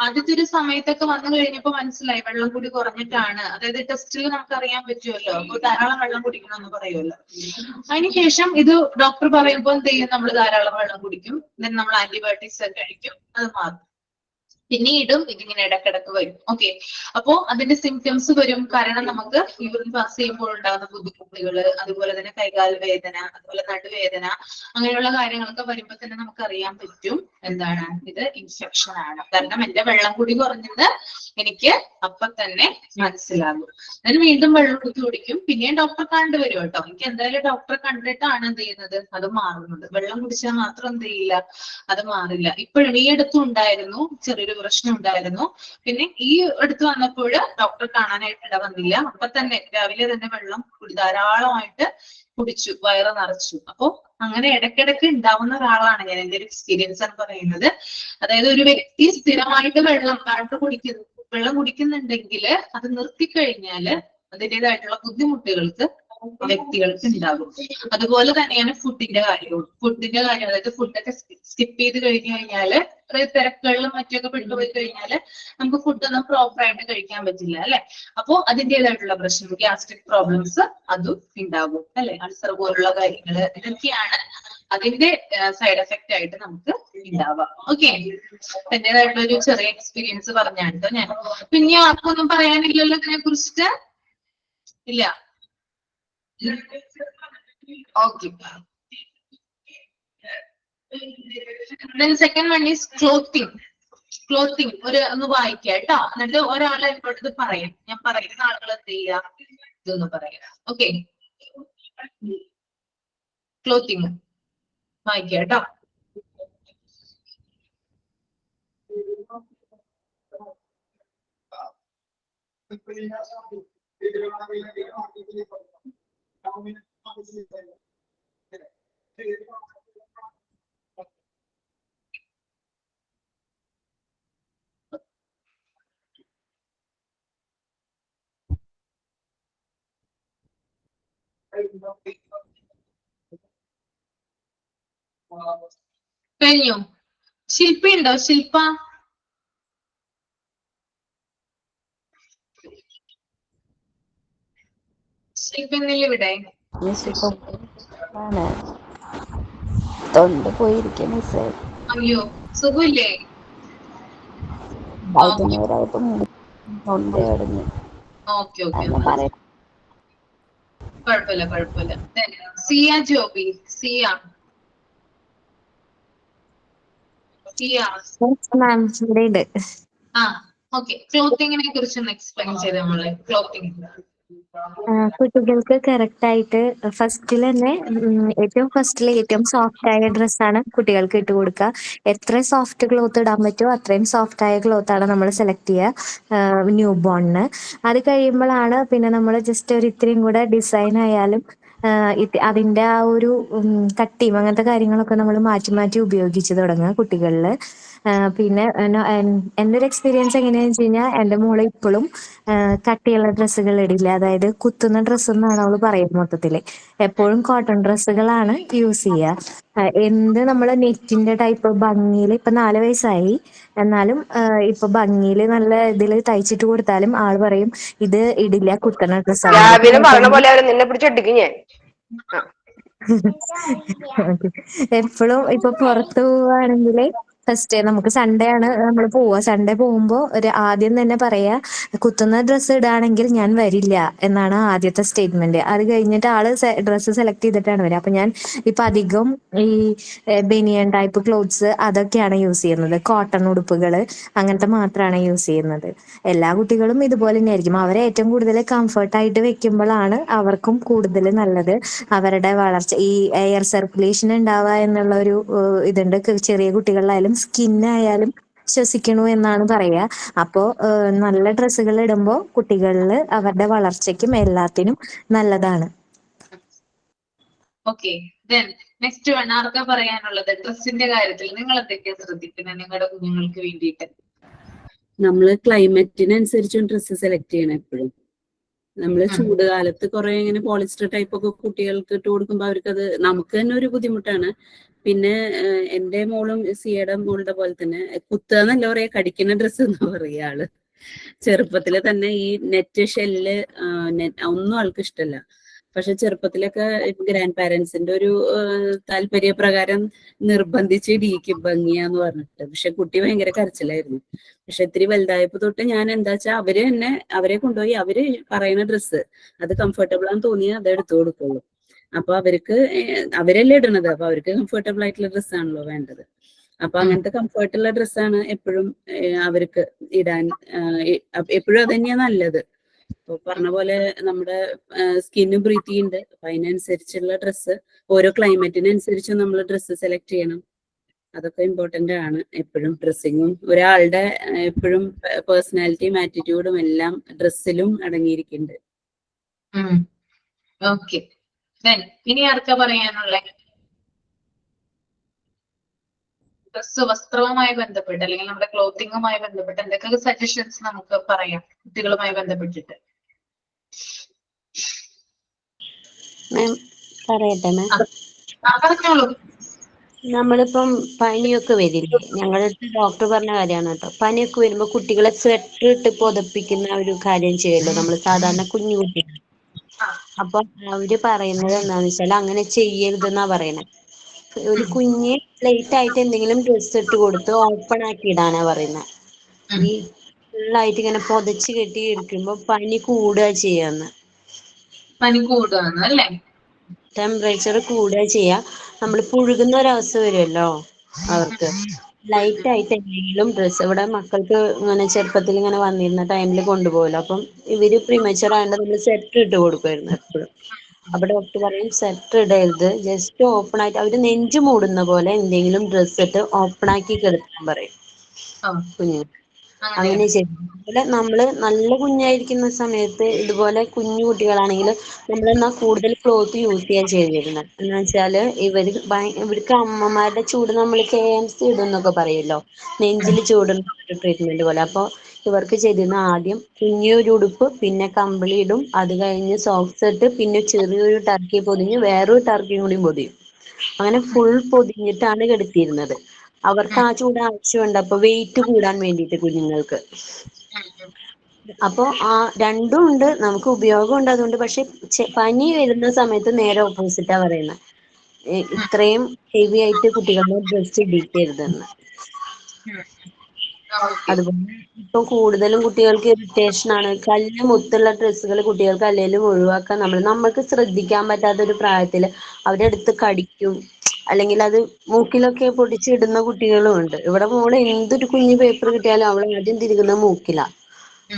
ആദ്യത്തെ ഒരു സമയത്തൊക്കെ വന്നു കഴിഞ്ഞപ്പോ മനസ്സിലായി വെള്ളം കൂടി കുറഞ്ഞിട്ടാണ്. അതായത് ടെസ്റ്റിൽ നമുക്ക് അറിയാൻ പറ്റുമല്ലോ, അപ്പൊ ധാരാളം വെള്ളം കുടിക്കണമെന്ന് പറയുമല്ലോ. അതിനുശേഷം ഇത് ഡോക്ടർ പറയുമ്പോൾ എന്ത് ചെയ്യും, നമ്മൾ ധാരാളം വെള്ളം കുടിക്കും, then നമ്മൾ ആന്റിബയോട്ടിക്സ് ഒക്കെ കഴിക്കും, അത് മാറും. പിന്നീടും ഇതിങ്ങനെ ഇടക്കിടക്ക് വരും. ഓക്കെ, അപ്പോ അതിന്റെ സിംറ്റംസ് വരും. കാരണം നമുക്ക് യൂറിൻ പാസ് ചെയ്യുമ്പോൾ ഉണ്ടാകുന്ന ബുദ്ധിമുട്ടുകൾ, അതുപോലെ തന്നെ കൈകാൽ വേദന, അതുപോലെ നടുവേദന, അങ്ങനെയുള്ള കാര്യങ്ങളൊക്കെ വരുമ്പോൾ തന്നെ നമുക്ക് അറിയാൻ പറ്റും എന്താണ്, ഇത് ഇൻഫെക്ഷൻ ആണ്. കാരണം എന്റെ വെള്ളം കൂടി കുറഞ്ഞത് എനിക്ക് അപ്പൊ തന്നെ മനസ്സിലാകും. ഞാൻ വീണ്ടും വെള്ളം കുടിക്കും, പിന്നെയും ഡോക്ടറെ കണ്ടുവരും കേട്ടോ. എനിക്ക് എന്തായാലും ഡോക്ടറെ കണ്ടിട്ടാണ് എന്ത് ചെയ്യുന്നത്, അത് മാറുന്നത്. വെള്ളം കുടിച്ചാൽ മാത്രം എന്ത് ചെയ്യില്ല, അത് മാറില്ല. ഇപ്പോഴും ഈ അടുത്തും ഉണ്ടായിരുന്നു, ചെറിയൊരു പ്രശ്നം ഉണ്ടായിരുന്നു. പിന്നെ ഈ അടുത്ത് വന്നപ്പോൾ ഡോക്ടറെ കാണാനായിട്ട് ഇട വന്നില്ല. അപ്പൊ തന്നെ രാവിലെ തന്നെ വെള്ളം ധാരാളമായിട്ട് കുടിച്ചു, വയറ് നിറച്ചു. അപ്പൊ അങ്ങനെ ഇടയ്ക്കിടയ്ക്ക് ഉണ്ടാവുന്ന ഒരാളാണ് ഞാൻ. എന്റെ ഒരു എക്സ്പീരിയൻസ് ആണ് പറയുന്നത്. അതായത് ഒരു വ്യക്തി സ്ഥിരമായിട്ട് വെള്ളം കുടിക്കുന്നുണ്ടെങ്കിൽ അത് നിർത്തിക്കഴിഞ്ഞാല് അതിൻ്റെതായിട്ടുള്ള ബുദ്ധിമുട്ടുകൾക്ക് വ്യക്തികൾക്ക് ഉണ്ടാകും. അതുപോലെ തന്നെയാണ് ഫുഡിന്റെ കാര്യവും. അതായത് ഫുഡൊക്കെ സ്കിപ്പ് ചെയ്ത് കഴിഞ്ഞു കഴിഞ്ഞാല്, അതായത് തിരക്കുകളിലും മറ്റൊക്കെ പെട്ടുപോയി കഴിഞ്ഞാല് നമുക്ക് ഫുഡൊന്നും പ്രോപ്പർ ആയിട്ട് കഴിക്കാൻ പറ്റില്ല അല്ലെ. അപ്പോ അതിൻ്റെതായിട്ടുള്ള പ്രശ്നം, ഗ്യാസ്ട്രിക് പ്രോബ്ലംസ് അതും ഉണ്ടാകും അല്ലെ. അൾസർ പോലുള്ള കാര്യങ്ങള് ഇതൊക്കെയാണ് അതിന്റെ സൈഡ് എഫക്റ്റ് ആയിട്ട് നമുക്ക് ഉണ്ടാവാം. ഓക്കെ, എന്റേതായിട്ടുള്ള ഒരു ചെറിയ എക്സ്പീരിയൻസ് പറഞ്ഞാട്ടോ ഞാൻ. പിന്നെ ആർക്കൊന്നും പറയാനില്ലല്ലോ ഇതിനെ കുറിച്ചിട്ട്? ഇല്ല. Okay. Then second one is clothing. ഒന്ന് വായിക്കുക കേട്ടോ. എന്നിട്ട് ഒരാളെ എന്നോട് പറയാം. ഞാൻ പറയുന്ന ആളുകൾ എന്ത് ചെയ്യുക, ഇതൊന്ന് പറയാം. ഓക്കെ, ക്ലോത്തിങ് വായിക്കുക കേട്ടോ. കഴിഞ്ഞു. ശില്പ ഉണ്ടോ? ശില്പ ശില്പന്നില്ല ഇവിടെ? തൊണ്ട പോയിരിക്കും മിസ്സേ. അയ്യോ, സുഖമില്ലേ? തൊണ്ടയടഞ്ഞു. ഓക്കെ ഓക്കെ, കുഴപ്പമില്ല. സിയ ജോബി, സിയ മാം ഇവിടെ ഉണ്ട്. ആ ഓക്കെ. ക്ലോത്തിങ്ങിനെ കുറിച്ച് ഒന്ന് എക്സ്പ്ലെയിൻ ചെയ്ത് നമ്മള്. ക്ലോത്തിങ് കുട്ടികൾക്ക് കറക്റ്റ് ആയിട്ട് ഫസ്റ്റിൽ തന്നെ ഏറ്റവും സോഫ്റ്റ് ആയ ഡ്രസ്സാണ് കുട്ടികൾക്ക് ഇട്ട് കൊടുക്കുക. എത്ര സോഫ്റ്റ് ക്ലോത്ത് ഇടാൻ പറ്റുമോ അത്രയും സോഫ്റ്റ് ആയ ക്ലോത്താണ് നമ്മൾ സെലക്ട് ചെയ്യുക ന്യൂ ബോണിന്. അത് കഴിയുമ്പോഴാണ് പിന്നെ നമ്മൾ ജസ്റ്റ് ഒരു ഇത്രയും കൂടെ ഡിസൈൻ ആയാലും അതിന്റെ ആ ഒരു കട്ടിയും അങ്ങനത്തെ കാര്യങ്ങളൊക്കെ നമ്മൾ മാറ്റി ഉപയോഗിച്ച് തുടങ്ങുക കുട്ടികളിൽ. പിന്നെ എൻ്റെ ഒരു എക്സ്പീരിയൻസ് എങ്ങനെയാണെന്ന് വെച്ച് കഴിഞ്ഞാൽ എൻ്റെ മോള് ഇപ്പോഴും കട്ടിയുള്ള ഡ്രസ്സുകൾ ഇടില്ല. അതായത് കുത്തുന്ന ഡ്രസ്സ് എന്നാണ് അവള് പറയുന്നത്. മൊത്തത്തില് എപ്പോഴും കോട്ടൺ ഡ്രസ്സുകളാണ് യൂസ് ചെയ്യുക. എന്ത് നമ്മള് നെറ്റിന്റെ ടൈപ്പ് ഭംഗിയിൽ, ഇപ്പൊ 4 വയസ്സായി എന്നാലും ഇപ്പൊ ഭംഗിയില് നല്ല ഇതില് തയ്ച്ചിട്ട് കൊടുത്താലും ആള് പറയും ഇത് ഇടില്ല, കുത്തണ ഡ്രസ്സാണ്. രാവിലെ പറഞ്ഞ പോലെ അവര് നിന്നെ പിടിച്ചെടുക്കും ഞാൻ. എപ്പോഴും ഇപ്പൊ പുറത്ത് പോവാണെങ്കില് ഫസ്റ്റ് നമുക്ക് സൺഡേ ആണ് നമ്മൾ പോവുക. സൺഡേ പോകുമ്പോ ആദ്യം തന്നെ പറയാ കുത്തുന്ന ഡ്രസ്സ് ഇടാണെങ്കിൽ ഞാൻ വരില്ല എന്നാണ് ആദ്യത്തെ സ്റ്റേറ്റ്മെന്റ്. അത് കഴിഞ്ഞിട്ട് ആള് ഡ്രസ്സ് സെലക്ട് ചെയ്തിട്ടാണ് വരിക. അപ്പൊ ഞാൻ ഇപ്പൊ അധികം ഈ ബനിയൻ ടൈപ്പ് ക്ലോത്ത്സ് അതൊക്കെയാണ് യൂസ് ചെയ്യുന്നത്. കോട്ടൺ ഉടുപ്പുകൾ അങ്ങനത്തെ മാത്രമാണ് യൂസ് ചെയ്യുന്നത്. എല്ലാ കുട്ടികളും ഇതുപോലെ തന്നെ ആയിരിക്കും. അവരെ ഏറ്റവും കൂടുതൽ കംഫർട്ടായിട്ട് വെക്കുമ്പോഴാണ് അവർക്കും കൂടുതൽ നല്ലത്. അവരുടെ വളർച്ച, ഈ എയർ സർക്കുലേഷൻ ഉണ്ടാവുക എന്നുള്ള ഒരു ഇതുണ്ട്. ചെറിയ കുട്ടികളിലായാലും സ്കിന്നായാലും ശ്വസിക്കണു എന്നാണ് പറയുക. അപ്പോ നല്ല ഡ്രസ്സുകൾ ഇടുമ്പോൾ കുട്ടികളിൽ അവരുടെ വളർച്ചയ്ക്കും എല്ലാത്തിനും നല്ലതാണ്. ഓക്കെ. ദെൻ നെക്സ്റ്റ് വൺ ആർക്കാ പറയാനുള്ളത്? ഡ്രസ്സിന്റെ കാര്യത്തിൽ നിങ്ങൾ എന്തൊക്കെയാ ശ്രദ്ധിക്കുന്നത് നിങ്ങളുടെ കുഞ്ഞുങ്ങൾക്ക് വേണ്ടിയിട്ട്? നമ്മള് ക്ലൈമറ്റിനനുസരിച്ചും ഡ്രസ്സ് സെലക്ട് ചെയ്യണം എപ്പോഴും. നമ്മള് ചൂട് കാലത്ത് കുറെ ഇങ്ങനെ പോളിസ്റ്റർ ടൈപ്പ് ഒക്കെ കുട്ടികൾക്ക് ഇട്ട് കൊടുക്കുമ്പോ അവർക്കത് നമുക്ക് തന്നെ ഒരു ബുദ്ധിമുട്ടാണ്. പിന്നെ എന്റെ മോളും സിയുടെ മോളുടെ പോലെ തന്നെ കുത്തുക എന്നല്ല പറയാ, കടിക്കുന്ന ഡ്രസ്സ് എന്ന് പറയുക ആള്. ചെറുപ്പത്തില് തന്നെ ഈ നെറ്റ് ഷെല്ല് ഒന്നും ആൾക്ക് ഇഷ്ടമല്ല. പക്ഷെ ചെറുപ്പത്തിലൊക്കെ ഗ്രാൻഡ് പാരന്റ്സിന്റെ ഒരു താല്പര്യപ്രകാരം നിർബന്ധിച്ച് ഇടിയിക്കും ഭംഗിയാന്ന് പറഞ്ഞിട്ട്. പക്ഷെ കുട്ടി ഭയങ്കര കരച്ചിലായിരുന്നു. പക്ഷെ ഇത്തിരി വലുതായപ്പോ തൊട്ട് ഞാൻ എന്താ വെച്ചാൽ അവരെ കൊണ്ടുപോയി അവര് പറയുന്ന ഡ്രസ്സ് അത് കംഫർട്ടബിൾ ആണെന്ന് തോന്നിയാൽ അത് എടുത്തു കൊടുക്കുള്ളൂ. അപ്പൊ അവരല്ലേ ഇടണത്, അപ്പൊ അവർക്ക് കംഫർട്ടബിൾ ആയിട്ടുള്ള ഡ്രസ്സാണല്ലോ വേണ്ടത്. അപ്പൊ അങ്ങനത്തെ കംഫർട്ടുള്ള ഡ്രസ്സാണ് എപ്പോഴും അവർക്ക് ഇടാൻ. എപ്പോഴും അത് തന്നെയാ നല്ലത്. ഇപ്പൊ പറഞ്ഞ പോലെ നമ്മുടെ സ്കിന്നും ബ്രീത്ത് ചെയ്യുന്നുണ്ട്. അപ്പൊ അതിനനുസരിച്ചുള്ള ഡ്രസ്സ്, ഓരോ ക്ലൈമറ്റിനനുസരിച്ച് നമ്മൾ ഡ്രസ്സ് സെലക്ട് ചെയ്യണം. അതൊക്കെ ഇമ്പോർട്ടന്റ് ആണ്. എപ്പോഴും ഡ്രസ്സിങ്ങും ഒരാളുടെ എപ്പോഴും പേഴ്സണാലിറ്റിയും ആറ്റിറ്റ്യൂഡും എല്ലാം ഡ്രസ്സിലും അടങ്ങിയിരിക്കുന്നുണ്ട്. ഓക്കെ. ഇനി ആർക്കാ പറയാനുള്ളത്? ഡ്രസ് വസ്ത്രവുമായി ബന്ധപ്പെട്ട് അല്ലെങ്കിൽ നമ്മുടെ ക്ലോത്തിങ്ങുമായി ബന്ധപ്പെട്ട് എന്തൊക്കെ സജഷൻസ് നമുക്ക് പറയാം കുട്ടികളുമായി ബന്ധപ്പെട്ടിട്ട്? മാം പറയട്ടെ മാം. പറഞ്ഞോളൂ. നമ്മളിപ്പം പനിയൊക്കെ വരില്ലേ, ഞങ്ങളുടെ അടുത്ത് ഡോക്ടർ പറഞ്ഞ കാര്യമാണ് കേട്ടോ. പനിയൊക്കെ വരുമ്പോൾ കുട്ടികളെ സ്വെറ്റർ ഇട്ട് പുതപ്പിക്കുന്ന ഒരു കാര്യം ചെയ്യുമല്ലോ നമ്മൾ സാധാരണ കുഞ്ഞു കുട്ടികൾ. അപ്പൊ അവര് പറയുന്നത് എന്താന്ന് വെച്ചാൽ അങ്ങനെ ചെയ്യരുതെന്നാ പറയണേ. ഒരു കുഞ്ഞ് ലൈറ്റ് ആയിട്ട് എന്തെങ്കിലും ഡ്രസ് ഇട്ട് കൊടുത്ത് ഓപ്പൺ ആക്കി ഇടാനാ പറയുന്നത്. ഈ ഫുള്ളായിട്ട് ഇങ്ങനെ പൊതച്ച് കെട്ടി ഇരിക്കുമ്പോ പനി കൂടുക ചെയ്യാന്ന്. പനി കൂടുകയാണ് അല്ലേ? ടെമ്പറേച്ചർ കൂടുക ചെയ്യാ. നമ്മൾ പുഴുകുന്ന ഒരവസ്ഥ വരുമല്ലോ അവർക്ക്. ലൈറ്റ് ആയിട്ട് എന്തെങ്കിലും ഡ്രസ്സ്, ഇവിടെ മക്കൾക്ക് ഇങ്ങനെ ചെറുപ്പത്തിൽ ഇങ്ങനെ വന്നിരുന്ന ടൈമിൽ കൊണ്ടുപോകല്ലോ. അപ്പം ഇവര് പ്രിമച്ചർ ആയതുകൊണ്ട് നമ്മൾ സ്വെറ്റർ ഇട്ട് കൊടുക്കുമായിരുന്നു എപ്പോഴും. അപ്പൊ ഡോക്ടർ പറയും സ്വെറ്റർ ഇടരുത്, ജസ്റ്റ് ഓപ്പൺ ആയിട്ട് അവര് നെഞ്ചു മൂടുന്ന പോലെ എന്തെങ്കിലും ഡ്രസ്സ് ഇട്ട് ഓപ്പൺ ആക്കി കിടക്കാൻ പറയും കുഞ്ഞിന്. അങ്ങനെ ചെയ്യും. അതുപോലെ നമ്മള് നല്ല കുഞ്ഞായിരിക്കുന്ന സമയത്ത് ഇതുപോലെ കുഞ്ഞു കുട്ടികളാണെങ്കിൽ നമ്മളെന്നാ കൂടുതൽ ക്ലോത്ത് യൂസ് ചെയ്യാൻ ചെയ്തിരുന്നത്. എന്ന് വെച്ചാല് ഇവർക്ക് അമ്മമാരുടെ ചൂട് നമ്മൾ KMC ഇടുന്നൊക്കെ പറയുമല്ലോ, നെഞ്ചിൽ ചൂടുന്ന ഒരു ട്രീറ്റ്മെന്റ് പോലെ. അപ്പൊ ഇവർക്ക് ചെയ്തിരുന്ന ആദ്യം കുഞ്ഞൊരു ഉടുപ്പ്, പിന്നെ കമ്പിളി ഇടും, അത് കഴിഞ്ഞ് സോക്സ് ഇട്ട്, പിന്നെ ചെറിയൊരു ടർക്കി പൊതിഞ്ഞ് വേറൊരു ടർക്കിയും കൂടി പൊതിയും. അങ്ങനെ ഫുൾ പൊതിഞ്ഞിട്ടാണ് കിടത്തിയിരുന്നത്. അവർക്ക് ആ ചൂട് ആവശ്യമുണ്ട്, അപ്പൊ വെയിറ്റ് കൂടാൻ വേണ്ടിയിട്ട് കുഞ്ഞുങ്ങൾക്ക്. അപ്പൊ ആ രണ്ടും ഉണ്ട്, നമുക്ക് ഉപയോഗം ഉണ്ട് അതുകൊണ്ട്. പക്ഷെ പനി വരുന്ന സമയത്ത് നേരെ ഓപ്പോസിറ്റാ പറയുന്നത്, ഇത്രയും ഹെവി ആയിട്ട് കുട്ടികളുടെ ഡ്രസ് ഇടിക്കരുതെന്ന്. അതുപോലെ ഇപ്പൊ കൂടുതലും കുട്ടികൾക്ക് ഇറിറ്റേഷൻ ആണ്. കല്ല് മുത്തുള്ള ഡ്രസ്സുകൾ കുട്ടികൾക്ക് അല്ലെങ്കിലും ഒഴിവാക്കാൻ നമ്മൾക്ക് ശ്രദ്ധിക്കാൻ പറ്റാത്ത ഒരു പ്രായത്തില് അവരെടുത്ത് കടിക്കും, അല്ലെങ്കിൽ അത് മൂക്കിലൊക്കെ പൊടിച്ചിടുന്ന കുട്ടികളും ഉണ്ട്. ഇവിടെ മോള് എന്തൊരു കുഞ്ഞു പേപ്പർ കിട്ടിയാലും അവൾ ആദ്യം തിരികുന്ന മൂക്കിലാ.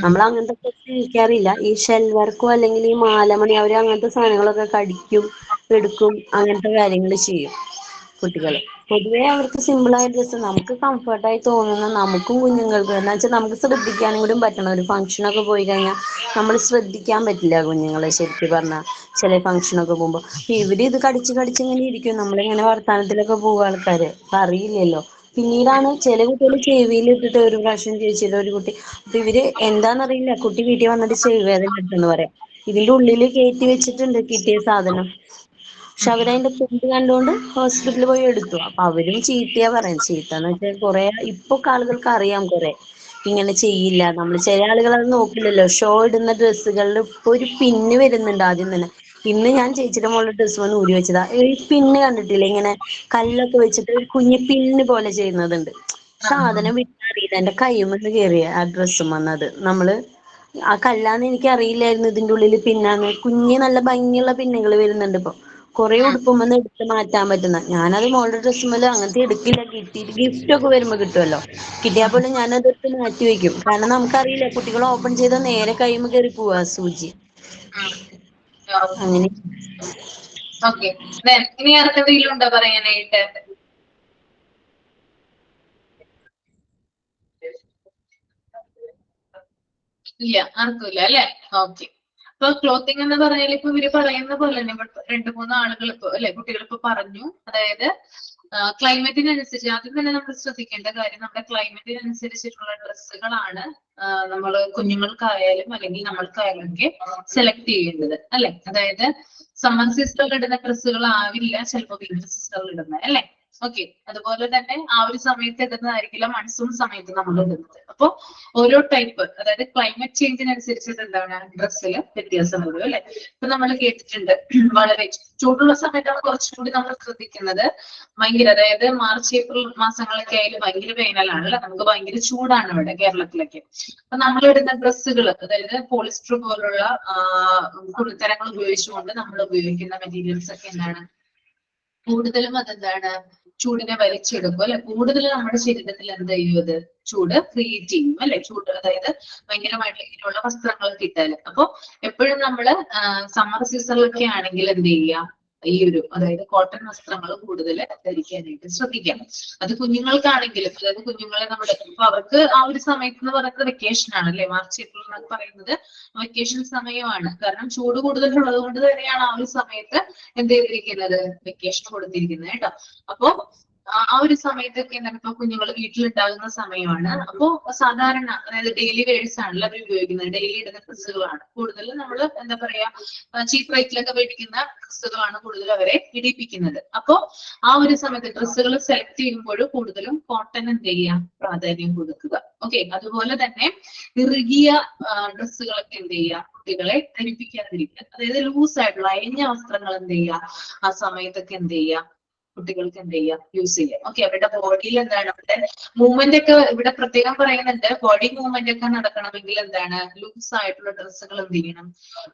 നമ്മൾ അങ്ങനത്തെ ഡ്രസ്സ് ധരിക്കാറില്ല. ഈ ഷെൽ വർക്കോ അല്ലെങ്കിൽ ഈ മാലമണി, അവര് അങ്ങനത്തെ സാധനങ്ങളൊക്കെ കടിക്കും, എടുക്കും, അങ്ങനത്തെ കാര്യങ്ങൾ ചെയ്യും കുട്ടികൾ. പൊതുവേ അവർക്ക് സിമ്പിളായ ഡ്രസ്സ്, നമുക്ക് കംഫർട്ടായി തോന്നുന്ന, നമുക്കും കുഞ്ഞുങ്ങൾക്കും എന്ന് വെച്ചാൽ നമുക്ക് ശ്രദ്ധിക്കാനും കൂടി പറ്റണം. ഒരു ഫംഗ്ഷനൊക്കെ പോയി കഴിഞ്ഞാൽ നമ്മൾ ശ്രദ്ധിക്കാൻ പറ്റില്ല കുഞ്ഞുങ്ങളെ ശരിക്കും പറഞ്ഞാൽ. ചില ഫംഗ്ഷനൊക്കെ പോകുമ്പോൾ ഇവര് ഇത് കടിച്ച് ഇങ്ങനെ ഇരിക്കും. നമ്മളിങ്ങനെ വർത്താനത്തിലൊക്കെ പോകും ആൾക്കാര്, അപ്പൊ അറിയില്ലല്ലോ. പിന്നീടാണ് ചില കുട്ടികൾ ചെവിയിൽ ഇട്ടിട്ട് ഒരു പ്രാവശ്യം ചോദിച്ചില്ല ഒരു കുട്ടി. അപ്പൊ ഇവര് എന്താന്നറിയില്ല, കുട്ടി വീട്ടിൽ വന്നിട്ട് ചെവി വേദന എടുത്തെന്ന് പറയാം. ഇതിന്റെ ഉള്ളില് കയറ്റി വെച്ചിട്ടുണ്ട് കിട്ടിയ സാധനം. പക്ഷെ അവരതിന്റെ തുണ്ട് കണ്ടുകൊണ്ട് ഹോസ്പിറ്റലിൽ പോയി എടുത്തു. അപ്പൊ അവരും ചീത്തയാ പറയാം. ചീത്താന്ന് വെച്ചാൽ കുറെ ഇപ്പൊ ആളുകൾക്ക് അറിയാം കുറെ ഇങ്ങനെ ചെയ്യില്ല. നമ്മൾ ചില ആളുകൾ അത് നോക്കില്ലല്ലോ. ഷോ ഇടുന്ന ഡ്രസ്സുകളിൽ ഇപ്പൊ ഒരു പിന്ന് വരുന്നുണ്ട് ആദ്യം തന്നെ. ഇന്ന് ഞാൻ ചേച്ചിയുടെ മോളുടെ ഡ്രസ്സ് വന്ന് ഊരി വെച്ചതാ. ഈ പിന്ന് കണ്ടിട്ടില്ലേ, ഇങ്ങനെ കല്ലൊക്കെ വെച്ചിട്ട് ഒരു കുഞ്ഞു പിന്ന് പോലെ ചെയ്യുന്നതുണ്ട്. സാധനം വിട്ടറിയില്ല, എന്റെ കൈമന്ന് കയറിയ ആ ഡ്രസ്സും വന്നത്. നമ്മള് ആ കല്ലാന്ന് എനിക്ക് അറിയില്ലായിരുന്നു ഇതിന്റെ ഉള്ളിൽ പിന്നാന്ന്. കുഞ്ഞ് നല്ല ഭംഗിയുള്ള പിന്നുകൾ വരുന്നുണ്ട് ഇപ്പൊ. കുറെ ഉടുപ്പുമെന്ന് എടുത്ത് മാറ്റാൻ പറ്റുന്ന. ഞാനത് മോളുടെ ഡ്രസ്സുമല്ലോ അങ്ങനത്തെ എടുക്കില്ല. കിട്ടിയിട്ട് ഗിഫ്റ്റ് ഒക്കെ വരുമ്പോ കിട്ടുമല്ലോ, കിട്ടിയാൽ പോലും ഞാനത് എടുത്ത് മാറ്റി വെക്കും. കാരണം നമുക്കറിയില്ല, കുട്ടികൾ ഓപ്പൺ ചെയ്താൽ നേരെ കൈമ കയറി പോവാ സൂചി. അങ്ങനെ ഓക്കെ, ഇനി ആർക്കെന്തെങ്കിലും ഉണ്ടോ പറയാനായിട്ട്? ഇല്ല, ആർക്കുമില്ല അല്ലെ? ഓക്കെ. ഇപ്പൊ ക്ലോത്തിങ് എന്ന് പറഞ്ഞാൽ ഇപ്പൊ ഇവര് പറയുന്ന പോലെ തന്നെ 2-3 ആളുകൾ ഇപ്പൊ അല്ലെ, കുട്ടികൾ ഇപ്പൊ പറഞ്ഞു. അതായത് ക്ലൈമറ്റിനനുസരിച്ച് ആദ്യം തന്നെ നമ്മൾ ശ്രദ്ധിക്കേണ്ട കാര്യം, നമ്മുടെ ക്ലൈമറ്റിനനുസരിച്ചിട്ടുള്ള ഡ്രസ്സുകളാണ് നമ്മൾ കുഞ്ഞുങ്ങൾക്കായാലും അല്ലെങ്കിൽ നമ്മൾക്കായാലും ഒക്കെ സെലക്ട് ചെയ്യേണ്ടത് അല്ലെ. അതായത് സമ്മർ സീസണിൽ ഇടുന്ന ഡ്രസ്സുകൾ ആവില്ല ചിലപ്പോൾ വിന്റർ സീസണിൽ ഇടുന്നത് അല്ലെ. ഓക്കെ, അതുപോലെ തന്നെ ആ ഒരു സമയത്ത് ഇടുന്നതായിരിക്കില്ല മൺസൂൺ സമയത്ത് നമ്മൾ ഇടുന്നത്. അപ്പൊ ഓരോ ടൈപ്പ്, അതായത് ക്ലൈമറ്റ് ചേഞ്ചിനനുസരിച്ചിട്ട് എന്താണ് ഡ്രസ്സിൽ വ്യത്യാസം വരും അല്ലെ. ഇപ്പൊ നമ്മൾ കേട്ടിട്ടുണ്ട്, വളരെ ചൂടുള്ള സമയത്താണ് കുറച്ചും കൂടി നമ്മൾ ശ്രദ്ധിക്കുന്നത്. ഭയങ്കര, അതായത് മാർച്ച് ഏപ്രിൽ മാസങ്ങളൊക്കെ ആയാലും ഭയങ്കര വേനലാണ് അല്ലെ, നമുക്ക് ഭയങ്കര ചൂടാണ് ഇവിടെ കേരളത്തിലൊക്കെ. അപ്പൊ നമ്മൾ ഇടുന്ന ഡ്രസ്സുകൾ, അതായത് പോളിസ്റ്റർ പോലുള്ള തുണിത്തരങ്ങൾ ഉപയോഗിച്ചുകൊണ്ട് നമ്മൾ ഉപയോഗിക്കുന്ന മെറ്റീരിയൽസ് ഒക്കെ എന്താണ് കൂടുതലും അതെന്താണ് ചൂടിനെ വലിച്ചെടുക്കും അല്ലെ. കൂടുതൽ നമ്മുടെ ശരീരത്തിൽ എന്ത് ചെയ്യും, അത് ചൂട് ക്രിയേറ്റ് ചെയ്യും അല്ലെ. ചൂട്, അതായത് ഭയങ്കരമായിട്ടുള്ള ഇങ്ങനെയുള്ള വസ്ത്രങ്ങളൊക്കെ ഇട്ടാല്. അപ്പൊ എപ്പോഴും നമ്മള് സമ്മർ സീസണിലൊക്കെ ആണെങ്കിൽ എന്ത് ചെയ്യുക, ഈ ഒരു അതായത് കോട്ടൺ വസ്ത്രങ്ങൾ കൂടുതൽ ധരിക്കാനായിട്ട് ശ്രദ്ധിക്കാം. അത് കുഞ്ഞുങ്ങൾക്കാണെങ്കിലും, അതായത് കുഞ്ഞുങ്ങളെ നമ്മുടെ ഇപ്പൊ അവർക്ക് ആ ഒരു സമയത്ത് എന്ന് പറയുന്നത് വെക്കേഷൻ ആണ് അല്ലെ. മാർച്ച് ഏപ്രിൽ എന്നൊക്കെ പറയുന്നത് വെക്കേഷൻ സമയമാണ്. കാരണം ചൂട് കൂടുതലുള്ളത് കൊണ്ട് തന്നെയാണ് ആ ഒരു സമയത്ത് എന്ത് ചെയ്തിരിക്കുന്നത്, വെക്കേഷൻ കൊടുത്തിരിക്കുന്നത് കേട്ടോ. അപ്പൊ ആ ഒരു സമയത്തൊക്കെ എന്താണ് ഇപ്പൊ കുഞ്ഞുങ്ങൾ വീട്ടിലുണ്ടാകുന്ന സമയമാണ്. അപ്പോ സാധാരണ അതായത് ഡെയിലി വെയേഴ്സ് ആണല്ലോ അവർ ഉപയോഗിക്കുന്നത്, ഡെയിലി ഇടുന്ന ഡ്രസ്സുകളാണ് കൂടുതൽ നമ്മൾ എന്താ പറയാ ചീപ്പ് റേറ്റിലൊക്കെ മേടിക്കുന്ന ഡ്രസ്സുകളാണ് കൂടുതൽ അവരെ ഇടിപ്പിക്കുന്നത്. അപ്പോ ആ ഒരു സമയത്ത് ഡ്രസ്സുകൾ സെലക്ട് ചെയ്യുമ്പോഴും കൂടുതലും കോട്ടൺ എന്ത് ചെയ്യാം പ്രാധാന്യം കൊടുക്കുക. ഓക്കെ, അതുപോലെ തന്നെ ഇറുകിയ ഡ്രസ്സുകളൊക്കെ എന്ത് ചെയ്യുക കുട്ടികളെ ധരിപ്പിക്കാതിരിക്കുക. അതായത് ലൂസ് ആയിട്ടുള്ള അയഞ്ഞ വസ്ത്രങ്ങൾ എന്ത് ചെയ്യുക ആ സമയത്തൊക്കെ എന്ത് ചെയ്യുക കുട്ടികൾക്ക് എന്ത് ചെയ്യാം യൂസ് ചെയ്യാം. ഓക്കെ, അവരുടെ ബോഡിയിൽ എന്താണ് അവരുടെ മൂവ്മെന്റ് ഒക്കെ ഇവിടെ പ്രത്യേകം പറയുന്നുണ്ട്. ബോഡി മൂവ്മെന്റ് ഒക്കെ നടക്കണമെങ്കിൽ എന്താണ് ലൂസ് ആയിട്ടുള്ള ഡ്രസ്സുകൾ എന്ത് ചെയ്യണം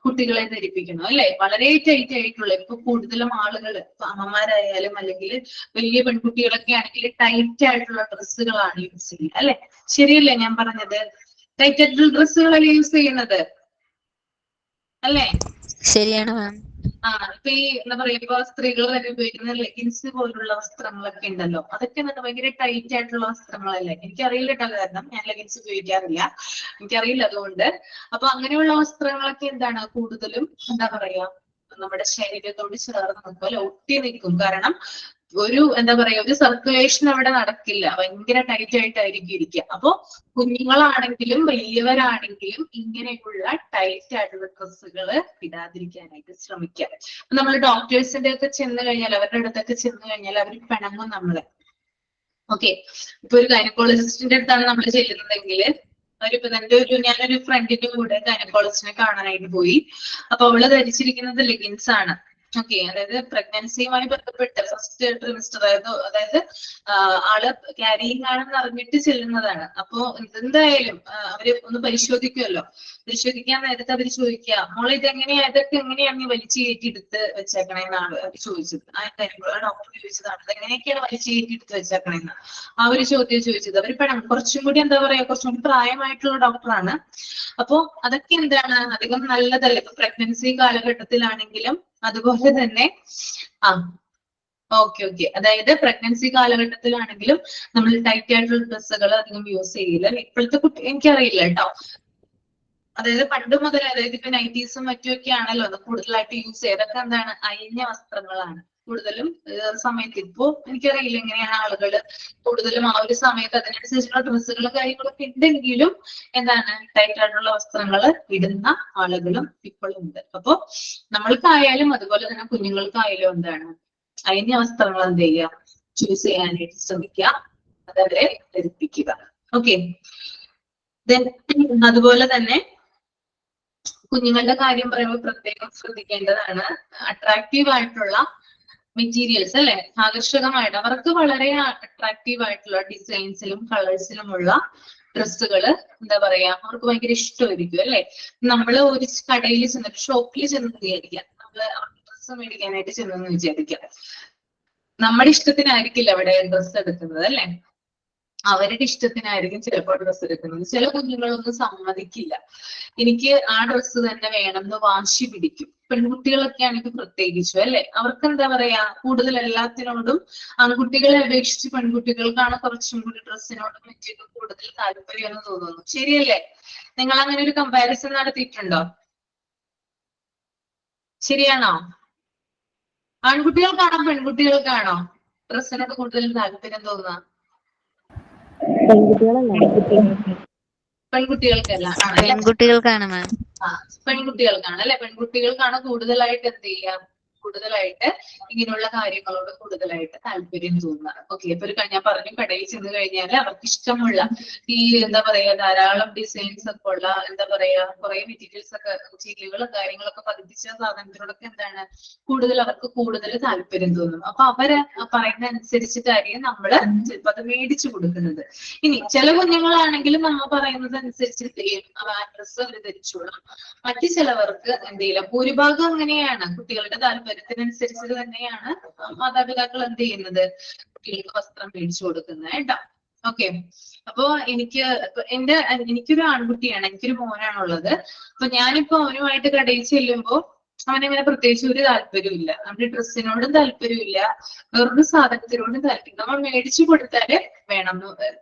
കുട്ടികളെ ധരിപ്പിക്കണം അല്ലെ. വളരെ ടൈറ്റ് ആയിട്ടുള്ള ഇപ്പൊ കൂടുതലും ആളുകൾ അമ്മമാരായാലും അല്ലെങ്കിൽ വലിയ പെൺകുട്ടികളൊക്കെ ആണെങ്കിൽ ടൈറ്റ് ആയിട്ടുള്ള ഡ്രസ്സുകളാണ് യൂസ് ചെയ്യുക അല്ലെ. ശരിയല്ലേ ഞാൻ പറഞ്ഞത്? ടൈറ്റ് ആയിട്ടുള്ള ഡ്രസ്സുകളല്ലേ യൂസ് ചെയ്യുന്നത് അല്ലേ? ശരിയാണ് മാം. ഇപ്പൊ ഈ എന്താ പറയാ ഇപ്പൊ സ്ത്രീകൾ തന്നെ ഉപയോഗിക്കുന്ന ലെഗിൻസ് പോലുള്ള വസ്ത്രങ്ങളൊക്കെ ഉണ്ടല്ലോ, അതൊക്കെ എന്താ ഭയങ്കര ടൈറ്റ് ആയിട്ടുള്ള വസ്ത്രങ്ങളല്ലേ. എനിക്കറിയില്ല കേട്ടോ, കാരണം ഞാൻ ലെഗിൻസ് ഉപയോഗിക്കാറില്ല, എനിക്കറിയില്ല അതുകൊണ്ട്. അപ്പൊ അങ്ങനെയുള്ള വസ്ത്രങ്ങളൊക്കെ എന്താണ് കൂടുതലും എന്താ പറയാ നമ്മുടെ ശരീരത്തോട് ചേർന്ന് നിൽക്കും അല്ലെ, ഒട്ടി നിൽക്കും. കാരണം ഒരു എന്താ പറയാ ഒരു സർക്കുലേഷൻ അവിടെ നടക്കില്ല, ഭയങ്കര ടൈറ്റ് ആയിട്ടായിരിക്കും ഇരിക്കുക. അപ്പൊ കുഞ്ഞുങ്ങളാണെങ്കിലും വലിയവരാണെങ്കിലും ഇങ്ങനെയുള്ള ടൈറ്റ് ആയിട്ടുള്ള ഡ്രസ്സുകൾ ഇടാതിരിക്കാനായിട്ട് ശ്രമിക്കാം. നമ്മൾ ഡോക്ടേഴ്സിന്റെ ഒക്കെ ചെന്ന് കഴിഞ്ഞാൽ അവരുടെ അടുത്തൊക്കെ ചെന്ന് കഴിഞ്ഞാൽ അവർ പിണങ്ങും നമ്മളെ. ഓക്കെ, ഇപ്പൊ ഒരു ഗൈനക്കോളജിസ്റ്റിന്റെ അടുത്താണ് നമ്മൾ ചെല്ലുന്നതെങ്കിൽ അവരിപ്പോ ഞാനൊരു ഫ്രണ്ടിന്റെ കൂടെ ഗൈനക്കോളജിസ്റ്റിനെ കാണാനായിട്ട് പോയി. അപ്പൊ അവള് ധരിച്ചിരിക്കുന്നത് ലെഗിൻസ് ആണ്. ഓക്കെ, അതായത് പ്രഗ്നൻസിയുമായി ബന്ധപ്പെട്ട് ഫസ്റ്റ് ട്രിമിസ്റ്റർ അതായത് ആള് ക്യാരിയിങ് ആണെന്ന് അറിഞ്ഞിട്ട് ചെല്ലുന്നതാണ്. അപ്പൊ എന്തായാലും അവര് ഒന്ന് പരിശോധിക്കുമല്ലോ. പരിശോധിക്കാൻ നേരത്തെ അവര് ചോദിക്കുക, മോളെ ഇതൊക്കെ എങ്ങനെയാണ് നീ വലിച്ചു കയറ്റിയെടുത്ത് വെച്ചേക്കണേന്നാണ് അവർ ചോദിച്ചത്. ഡോക്ടർ ചോദിച്ചതാണ് ഇതെങ്ങനെയൊക്കെയാണ് വലിച്ചു കയറ്റിയെടുത്ത് വെച്ചേക്കണേന്ന് ആ ഒരു ചോദ്യം ചോദിച്ചത്. അവർ കുറച്ചും കൂടി എന്താ പറയാ കുറച്ചും കൂടി പ്രായമായിട്ടുള്ള ഡോക്ടറാണ്. അപ്പോ അതൊക്കെ എന്താണ് അധികം നല്ലതല്ല. ഇപ്പൊ പ്രഗ്നൻസി കാലഘട്ടത്തിലാണെങ്കിലും അതുപോലെ തന്നെ ഓക്കെ അതായത് പ്രഗ്നൻസി കാലഘട്ടത്തിലാണെങ്കിലും നമ്മൾ ടൈറ്റ് ആയിട്ടുള്ള ഡ്രസ്സുകൾ അധികം യൂസ് ചെയ്യില്ല. ഇപ്പോഴത്തെ കുട്ടി എനിക്കറിയില്ല കേട്ടോ, അതായത് പണ്ട് മുതൽ അതായത് ഇപ്പൊ നൈറ്റീസും മറ്റുമൊക്കെ ആണല്ലോ കൂടുതലായിട്ട് യൂസ് ചെയ്തൊക്കെ എന്താണ് അയഞ്ഞ വസ്ത്രങ്ങളാണ് കൂടുതലും സമയത്ത്. ഇപ്പോ എനിക്കറിയില്ല എങ്ങനെയാണ് ആളുകൾ കൂടുതലും ആ ഒരു സമയത്ത് അതിനനുസരിച്ചുള്ള ഡ്രസ്സുകളും കാര്യങ്ങളൊക്കെ ഉണ്ടെങ്കിലും എന്താണ് ടൈറ്റ് ആയിട്ടുള്ള വസ്ത്രങ്ങൾ ഇടുന്ന ആളുകളും ഇപ്പോഴും ഉണ്ട്. അപ്പോ നമ്മൾക്കായാലും അതുപോലെ തന്നെ കുഞ്ഞുങ്ങൾക്കായാലും എന്താണ് അയഞ്ഞ വസ്ത്രങ്ങൾ എന്ത് ചെയ്യുക ചൂസ് ചെയ്യാനായിട്ട് ശ്രമിക്കുക, അതവരെ ധരിപ്പിക്കുക. ഓക്കെ, അതുപോലെ തന്നെ കുഞ്ഞുങ്ങളുടെ കാര്യം പറയുമ്പോൾ പ്രത്യേകം ശ്രദ്ധിക്കേണ്ടതാണ് അട്രാക്റ്റീവ് ആയിട്ടുള്ള മെറ്റീരിയൽസ് അല്ലെ, ആകർഷകമായിട്ട് അവർക്ക് വളരെ അട്രാക്റ്റീവ് ആയിട്ടുള്ള ഡിസൈൻസിലും കളേഴ്സിലുമുള്ള ഡ്രസ്സുകൾ എന്താ പറയാ അവർക്ക് ഭയങ്കര ഇഷ്ടമായിരിക്കും അല്ലെ. നമ്മള് ഒരു കടയിൽ ചെന്നിട്ട് ഷോപ്പിൽ ചെന്ന് വിചാരിക്കാം, നമ്മള് ഡ്രസ്സ് മേടിക്കാനായിട്ട് ചെന്നെന്ന് വിചാരിക്കാം, നമ്മുടെ ഇഷ്ടത്തിനായിരിക്കില്ല അവിടെ ഡ്രസ്സ് എടുക്കുന്നത് അല്ലെ, അവരുടെ ഇഷ്ടത്തിനായിരിക്കും ചിലപ്പോൾ ഡ്രസ്സ് എടുക്കുന്നത്. ചില കുഞ്ഞുങ്ങളൊന്നും സമ്മതിക്കില്ല, എനിക്ക് ആ ഡ്രസ്സ് തന്നെ വേണം എന്ന് വാശി പിടിക്കും. പെൺകുട്ടികളൊക്കെ ആണെങ്കിൽ പ്രത്യേകിച്ചു അല്ലെ, അവർക്ക് എന്താ പറയാ കൂടുതൽ എല്ലാത്തിനോടും ആൺകുട്ടികളെ അപേക്ഷിച്ച് പെൺകുട്ടികൾക്കാണ് കുറച്ചും കൂടി ഡ്രസ്സിനോടും മറ്റൊക്കെ കൂടുതൽ താല്പര്യം എന്ന് തോന്നുന്നു. ശരിയല്ലേ? നിങ്ങൾ അങ്ങനെ ഒരു കമ്പാരിസൺ നടത്തിയിട്ടുണ്ടോ? ശരിയാണോ? ആൺകുട്ടികൾക്കാണോ പെൺകുട്ടികൾക്കാണോ ഡ്രസ്സിനോട് കൂടുതൽ താല്പര്യം തോന്നുക? പെൺകുട്ടികൾക്കല്ല ആണല്ലേ, പെൺകുട്ടികൾക്കാണ് മാം. പെൺകുട്ടികൾക്കാണ് അല്ലെ, പെൺകുട്ടികൾക്കാണ് കൂടുതലായിട്ട് എന്ത് ചെയ്യാം കൂടുതലായിട്ട് ഇങ്ങനെയുള്ള കാര്യങ്ങളോട് കൂടുതലായിട്ട് താല്പര്യം തോന്നുന്നത്. ഓക്കെ, ഇപ്പൊ ഞാൻ പറഞ്ഞു കടയിൽ ചെന്ന് കഴിഞ്ഞാൽ അവർക്ക് ഇഷ്ടമുള്ള ഈ എന്താ പറയാ ധാരാളം ഡിസൈൻസ് ഒക്കെ ഉള്ള എന്താ പറയാ കുറെ മെറ്റീരിയൽസ് ഒക്കെ ചില്ലുകളും കാര്യങ്ങളൊക്കെ പതിപ്പിച്ച സാധനത്തിനോടൊക്കെ എന്താണ് അവർക്ക് കൂടുതൽ താല്പര്യം തോന്നും. അപ്പൊ അവര് പറയുന്ന അനുസരിച്ചിട്ടായിരിക്കും നമ്മള് ചിലപ്പോ അത് മേടിച്ചു കൊടുക്കുന്നത്. ഇനി ചില കുഞ്ഞുങ്ങളാണെങ്കിലും നമ്മൾ പറയുന്നത് അനുസരിച്ച് എന്ത് ചെയ്യും ആ ഡ്രസ്സ് അവര് ധരിച്ചോളും. മറ്റു ചിലവർക്ക് എന്ത് ചെയ്യില്ല, ഭൂരിഭാഗം അങ്ങനെയാണ്, കുട്ടികളുടെ താല്പര്യത്തിനനുസരിച്ച് തന്നെയാണ് മാതാപിതാക്കൾ എന്ത് ചെയ്യുന്നത് കുട്ടികൾക്ക് വസ്ത്രം മേടിച്ചു കൊടുക്കുന്നത് കേട്ടോ. ഓക്കെ, അപ്പോ എനിക്കൊരു ആൺകുട്ടിയാണ്, എനിക്കൊരു മോനാണുള്ളത്. അപ്പൊ ഞാനിപ്പോ അവനുമായിട്ട് കടയിൽ ചെല്ലുമ്പോ അവനങ്ങനെ പ്രത്യേകിച്ച് ഒരു താല്പര്യമില്ല, നമ്മുടെ ഡ്രസ്സിനോടും താല്പര്യമില്ല, വേറൊരു സാധനത്തിനോടും താല്പര്യം. നമ്മൾ മേടിച്ചു കൊടുത്താല് വേണം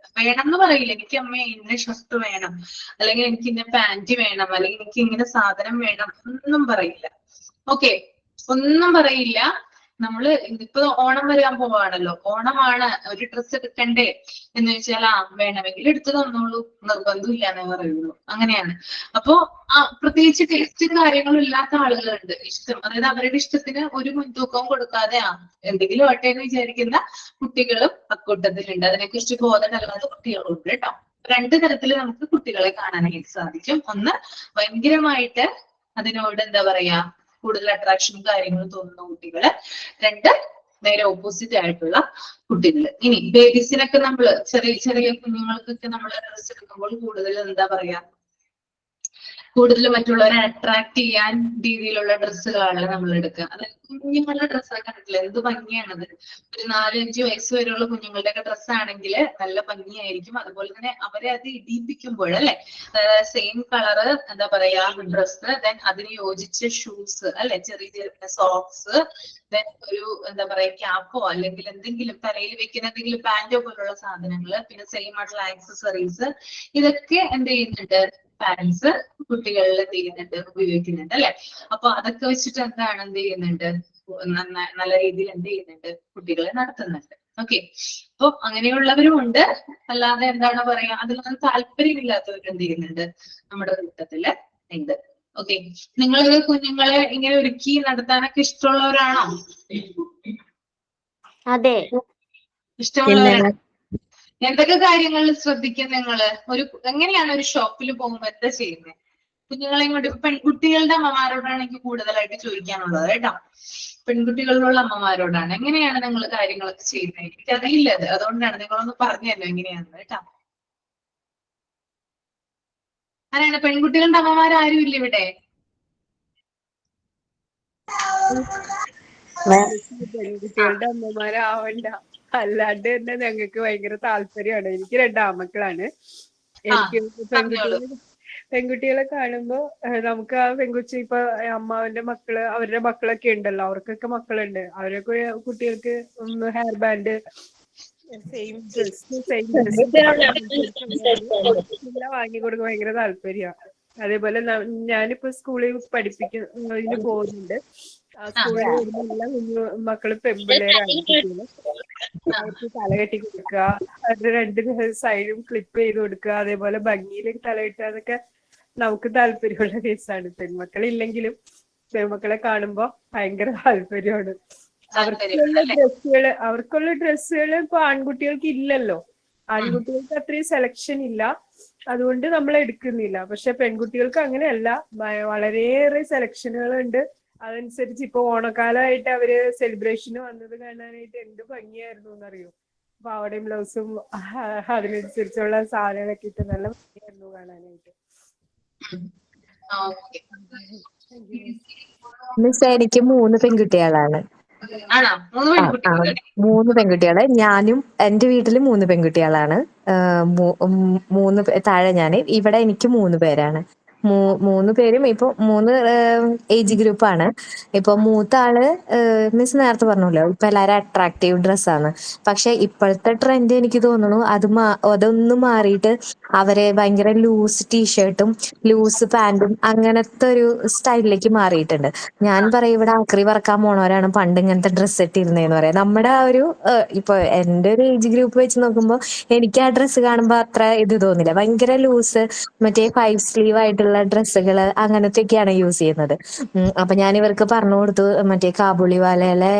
എന്ന് പറയില്ല, എനിക്ക് അമ്മ ഇന്ന ഷർട്ട് വേണം, അല്ലെങ്കിൽ എനിക്ക് ഇന്ന പാന്റ് വേണം, അല്ലെങ്കിൽ എനിക്ക് ഇങ്ങനെ സാധനം വേണം ഒന്നും പറയില്ല. ഓക്കെ, ഒന്നും പറയില്ല. നമ്മള് ഇതിപ്പോ ഓണം വരാൻ പോവാണല്ലോ, ഓണമാണ് ഒരു ഡ്രസ്സ് എടുക്കണ്ടേ എന്ന് ചോദിച്ചാൽ വേണമെങ്കിൽ എടുത്തു തന്നോളൂ, നിർബന്ധമില്ല എന്നേ പറയുള്ളൂ. അങ്ങനെയാണ്. അപ്പോ പ്രത്യേകിച്ച് ടേസ്റ്റും കാര്യങ്ങളും ഇല്ലാത്ത ആളുകളുണ്ട്. ഇഷ്ടം, അതായത് അവരുടെ ഇഷ്ടത്തിന് ഒരു മുൻതൂക്കവും കൊടുക്കാതെ എന്തെങ്കിലും ആട്ടെ എന്ന് വിചാരിക്കുന്ന കുട്ടികളും അക്കൂട്ടത്തിലുണ്ട്. അതിനെക്കുറിച്ച് ബോധമല്ലാത്ത കുട്ടികളുണ്ട് കേട്ടോ. രണ്ട് തരത്തിൽ നമുക്ക് കുട്ടികളെ കാണാനായിട്ട് സാധിക്കും. ഒന്ന്, ഭയങ്കരമായിട്ട് അതിനോട് എന്താ പറയാ കൂടുതൽ അട്രാക്ഷനും കാര്യങ്ങളും തോന്നുന്ന കുട്ടികള്. രണ്ട്, നേരെ ഓപ്പോസിറ്റ് ആയിട്ടുള്ള കുട്ടികള്. ഇനി ബേബീസിനൊക്കെ നമ്മള് ചെറിയ ചെറിയ കുഞ്ഞുങ്ങൾക്കൊക്കെ നമ്മൾ ഡ്രസ് എടുക്കുമ്പോൾ കൂടുതൽ എന്താ പറയാ കൂടുതൽ മറ്റുള്ളവരെ അട്രാക്ട് ചെയ്യാൻ രീതിയിലുള്ള ഡ്രസ്സുകളാണ് നമ്മൾ എടുക്കുക. അതായത് കുഞ്ഞുങ്ങളുടെ ഡ്രസ്സൊക്കെ കണ്ടിട്ടില്ല, എന്ത് ഭംഗിയാണത്. ഒരു 4-5 വയസ്സ് വരെയുള്ള കുഞ്ഞുങ്ങളുടെ ഒക്കെ ഡ്രസ്സ് ആണെങ്കിൽ നല്ല ഭംഗിയായിരിക്കും. അതുപോലെ തന്നെ അവരെ അത് ഇടിപ്പിക്കുമ്പോൾ അല്ലെ, സെയിം കളറ് എന്താ പറയാ ഡ്രസ്സ്, ദെൻ അതിന് യോജിച്ച ഷൂസ് അല്ലെ, ചെറിയ ചെറിയ സോക്സ്, ദെൻ ഒരു എന്താ പറയാ ക്യാപ്പോ അല്ലെങ്കിൽ എന്തെങ്കിലും തലയിൽ വെക്കുന്ന എന്തെങ്കിലും പാന്റോ പോലുള്ള സാധനങ്ങള്, പിന്നെ സെയിം ആയിട്ടുള്ള ആക്സസറീസ്, ഇതൊക്കെ എന്ത് ചെയ്യുന്നുണ്ട് പാരന്റ്സ് കുട്ടികളിൽ എന്ത് ചെയ്യുന്നുണ്ട് ഉപയോഗിക്കുന്നുണ്ട് അല്ലെ. അപ്പൊ അതൊക്കെ വെച്ചിട്ട് എന്താണ് എന്ത് ചെയ്യുന്നുണ്ട് നല്ല രീതിയിൽ എന്ത് ചെയ്യുന്നുണ്ട് കുട്ടികളെ നടത്തുന്നുണ്ട്. ഓക്കെ, അപ്പൊ അങ്ങനെയുള്ളവരും ഉണ്ട്. അല്ലാതെ എന്താണ് പറയാ അതിലൊന്നും താല്പര്യമില്ലാത്തവർ എന്ത് ചെയ്യുന്നുണ്ട് നമ്മുടെ കൂട്ടത്തില് ഉണ്ട്. ഓക്കെ, നിങ്ങൾ കുഞ്ഞുങ്ങളെ ഇങ്ങനെ ഒരുക്കി നടത്താനൊക്കെ ഇഷ്ടമുള്ളവരാണോ? അതെ. ഇഷ്ടമുള്ളവരാണ്. എന്തൊക്കെ കാര്യങ്ങളിൽ ശ്രദ്ധിക്കും നിങ്ങള്? എങ്ങനെയാണ് ഒരു ഷോപ്പിൽ പോകുമ്പോ എന്താ ചെയ്യുന്നത്? കുഞ്ഞുങ്ങളെയും കൊണ്ട് പെൺകുട്ടികളുടെ അമ്മമാരോടാണെങ്കിൽ കൂടുതലായിട്ട് ചോദിക്കാനുള്ളത് കേട്ടോ. പെൺകുട്ടികളിലുള്ള അമ്മമാരോടാണ്. എങ്ങനെയാണ് നിങ്ങൾ കാര്യങ്ങളൊക്കെ ചെയ്യുന്നത്? എനിക്കറിയില്ല അത്, അതുകൊണ്ടാണ് നിങ്ങളൊന്ന് പറഞ്ഞു തരുന്നത് എങ്ങനെയാണെന്ന് കേട്ടോ. ആരാണ് പെൺകുട്ടികളുടെ അമ്മമാരും ഇല്ല ഇവിടെ? പെൺകുട്ടികളുടെ അമ്മമാരാവണ്ട, അല്ലാണ്ട് തന്നെ ഞങ്ങൾക്ക് ഭയങ്കര താല്പര്യമാണ്. എനിക്ക് 2 ആമക്കളാണ്. എനിക്ക് പെൺകുട്ടികളെ കാണുമ്പോ നമുക്ക് ആ പെൺകുട്ടി ഇപ്പൊ അമ്മാവന്റെ മക്കള് അവരുടെ മക്കളൊക്കെ ഉണ്ടല്ലോ, അവർക്കൊക്കെ മക്കളുണ്ട്. അവരൊക്കെ കുട്ടികൾക്ക് ഹെയർ ബാൻഡ്, സെയിം ഡ്രസ് എല്ലാം വാങ്ങിക്കൊടുക്കാൻ ഭയങ്കര താല്പര്യമാണ്. അതേപോലെ ഞാനിപ്പോ സ്കൂളിൽ പഠിപ്പിക്കുന്നതിന് പോകുന്നുണ്ട്. ആ സ്കൂളിൽ വരുന്ന എല്ലാ കുഞ്ഞു മക്കളും പെൺപിള്ളേരാണ്. അവർക്ക് തല കെട്ടി കൊടുക്കുക, അവരുടെ 2 സൈഡും ക്ലിപ്പ് ചെയ്ത് കൊടുക്കുക, അതേപോലെ ഭംഗിയിൽ തലയിട്ട, അതൊക്കെ നമുക്ക് താല്പര്യമുള്ള കേസാണ്. പെൺമക്കളില്ലെങ്കിലും പെൺമക്കളെ കാണുമ്പോ ഭയങ്കര താല്പര്യമാണ്. അവർക്കുള്ള ഡ്രസ്സുകൾ ഇപ്പൊ ആൺകുട്ടികൾക്ക് ഇല്ലല്ലോ. ആൺകുട്ടികൾക്ക് അത്രയും സെലക്ഷൻ ഇല്ല, അതുകൊണ്ട് നമ്മൾ എടുക്കുന്നില്ല. പക്ഷെ പെൺകുട്ടികൾക്ക് അങ്ങനെയല്ല, വളരെയേറെ സെലക്ഷനുകൾ ഉണ്ട്. അതനുസരിച്ച് ഇപ്പൊ ഓണക്കാലമായിട്ട് അവര് സെലിബ്രേഷന് വന്നത് കാണാനായിട്ട് എന്ത് ഭംഗിയായിരുന്നു എന്നറിയോ. പാവടയും ബ്ലൗസും അതിനനുസരിച്ചുള്ള സാധനങ്ങളൊക്കെ ഇട്ട് നല്ല ഭംഗിയായിരുന്നു കാണാനായിട്ട്. മിസ്, എനിക്ക് 3 പെൺകുട്ടികളാണ്. 3 പെൺകുട്ടികള്. ഞാനും എന്റെ വീട്ടില് 3 പെൺകുട്ടികളാണ്. 3 താഴെ ഞാന്. ഇവിടെ എനിക്ക് 3 പേരാണ്. 3 പേരും ഇപ്പൊ 3 ഏജ് ഗ്രൂപ്പാണ്. ഇപ്പൊ മൂത്ത ആള് മിസ് നേരത്തെ പറഞ്ഞല്ലോ, ഇപ്പൊ എല്ലാരും അട്രാക്റ്റീവ് ഡ്രസ്സാണ്. പക്ഷെ ഇപ്പോഴത്തെ ട്രെൻഡ് എനിക്ക് തോന്നുന്നു അതൊന്നും മാറിയിട്ട് അവരെ ഭയങ്കര ലൂസ് ടീഷർട്ടും ലൂസ് പാന്റും അങ്ങനത്തെ ഒരു സ്റ്റൈലിലേക്ക് മാറിയിട്ടുണ്ട്. ഞാൻ പറയും ഇവിടെ ആക്രി വറക്കാൻ പോണവരാണ് പണ്ട് ഇങ്ങനത്തെ ഡ്രസ്സ് ഇട്ടിരുന്നേന്ന് പറയാം. നമ്മുടെ ആ ഒരു ഇപ്പൊ എന്റെ ഒരു ഏജ് ഗ്രൂപ്പ് വെച്ച് നോക്കുമ്പോൾ എനിക്ക് ആ ഡ്രസ്സ് കാണുമ്പോ അത്ര ഇത് തോന്നില്ല. ഭയങ്കര ലൂസ് മറ്റേ 5 സ്ലീവ് ആയിട്ടുള്ള ഡ്രസ്സുകള് അങ്ങനത്തെയൊക്കെയാണ് യൂസ് ചെയ്യുന്നത്. അപ്പൊ ഞാൻ ഇവർക്ക് പറഞ്ഞു കൊടുത്തു, മറ്റേ കാബൂളിവാലയിലെ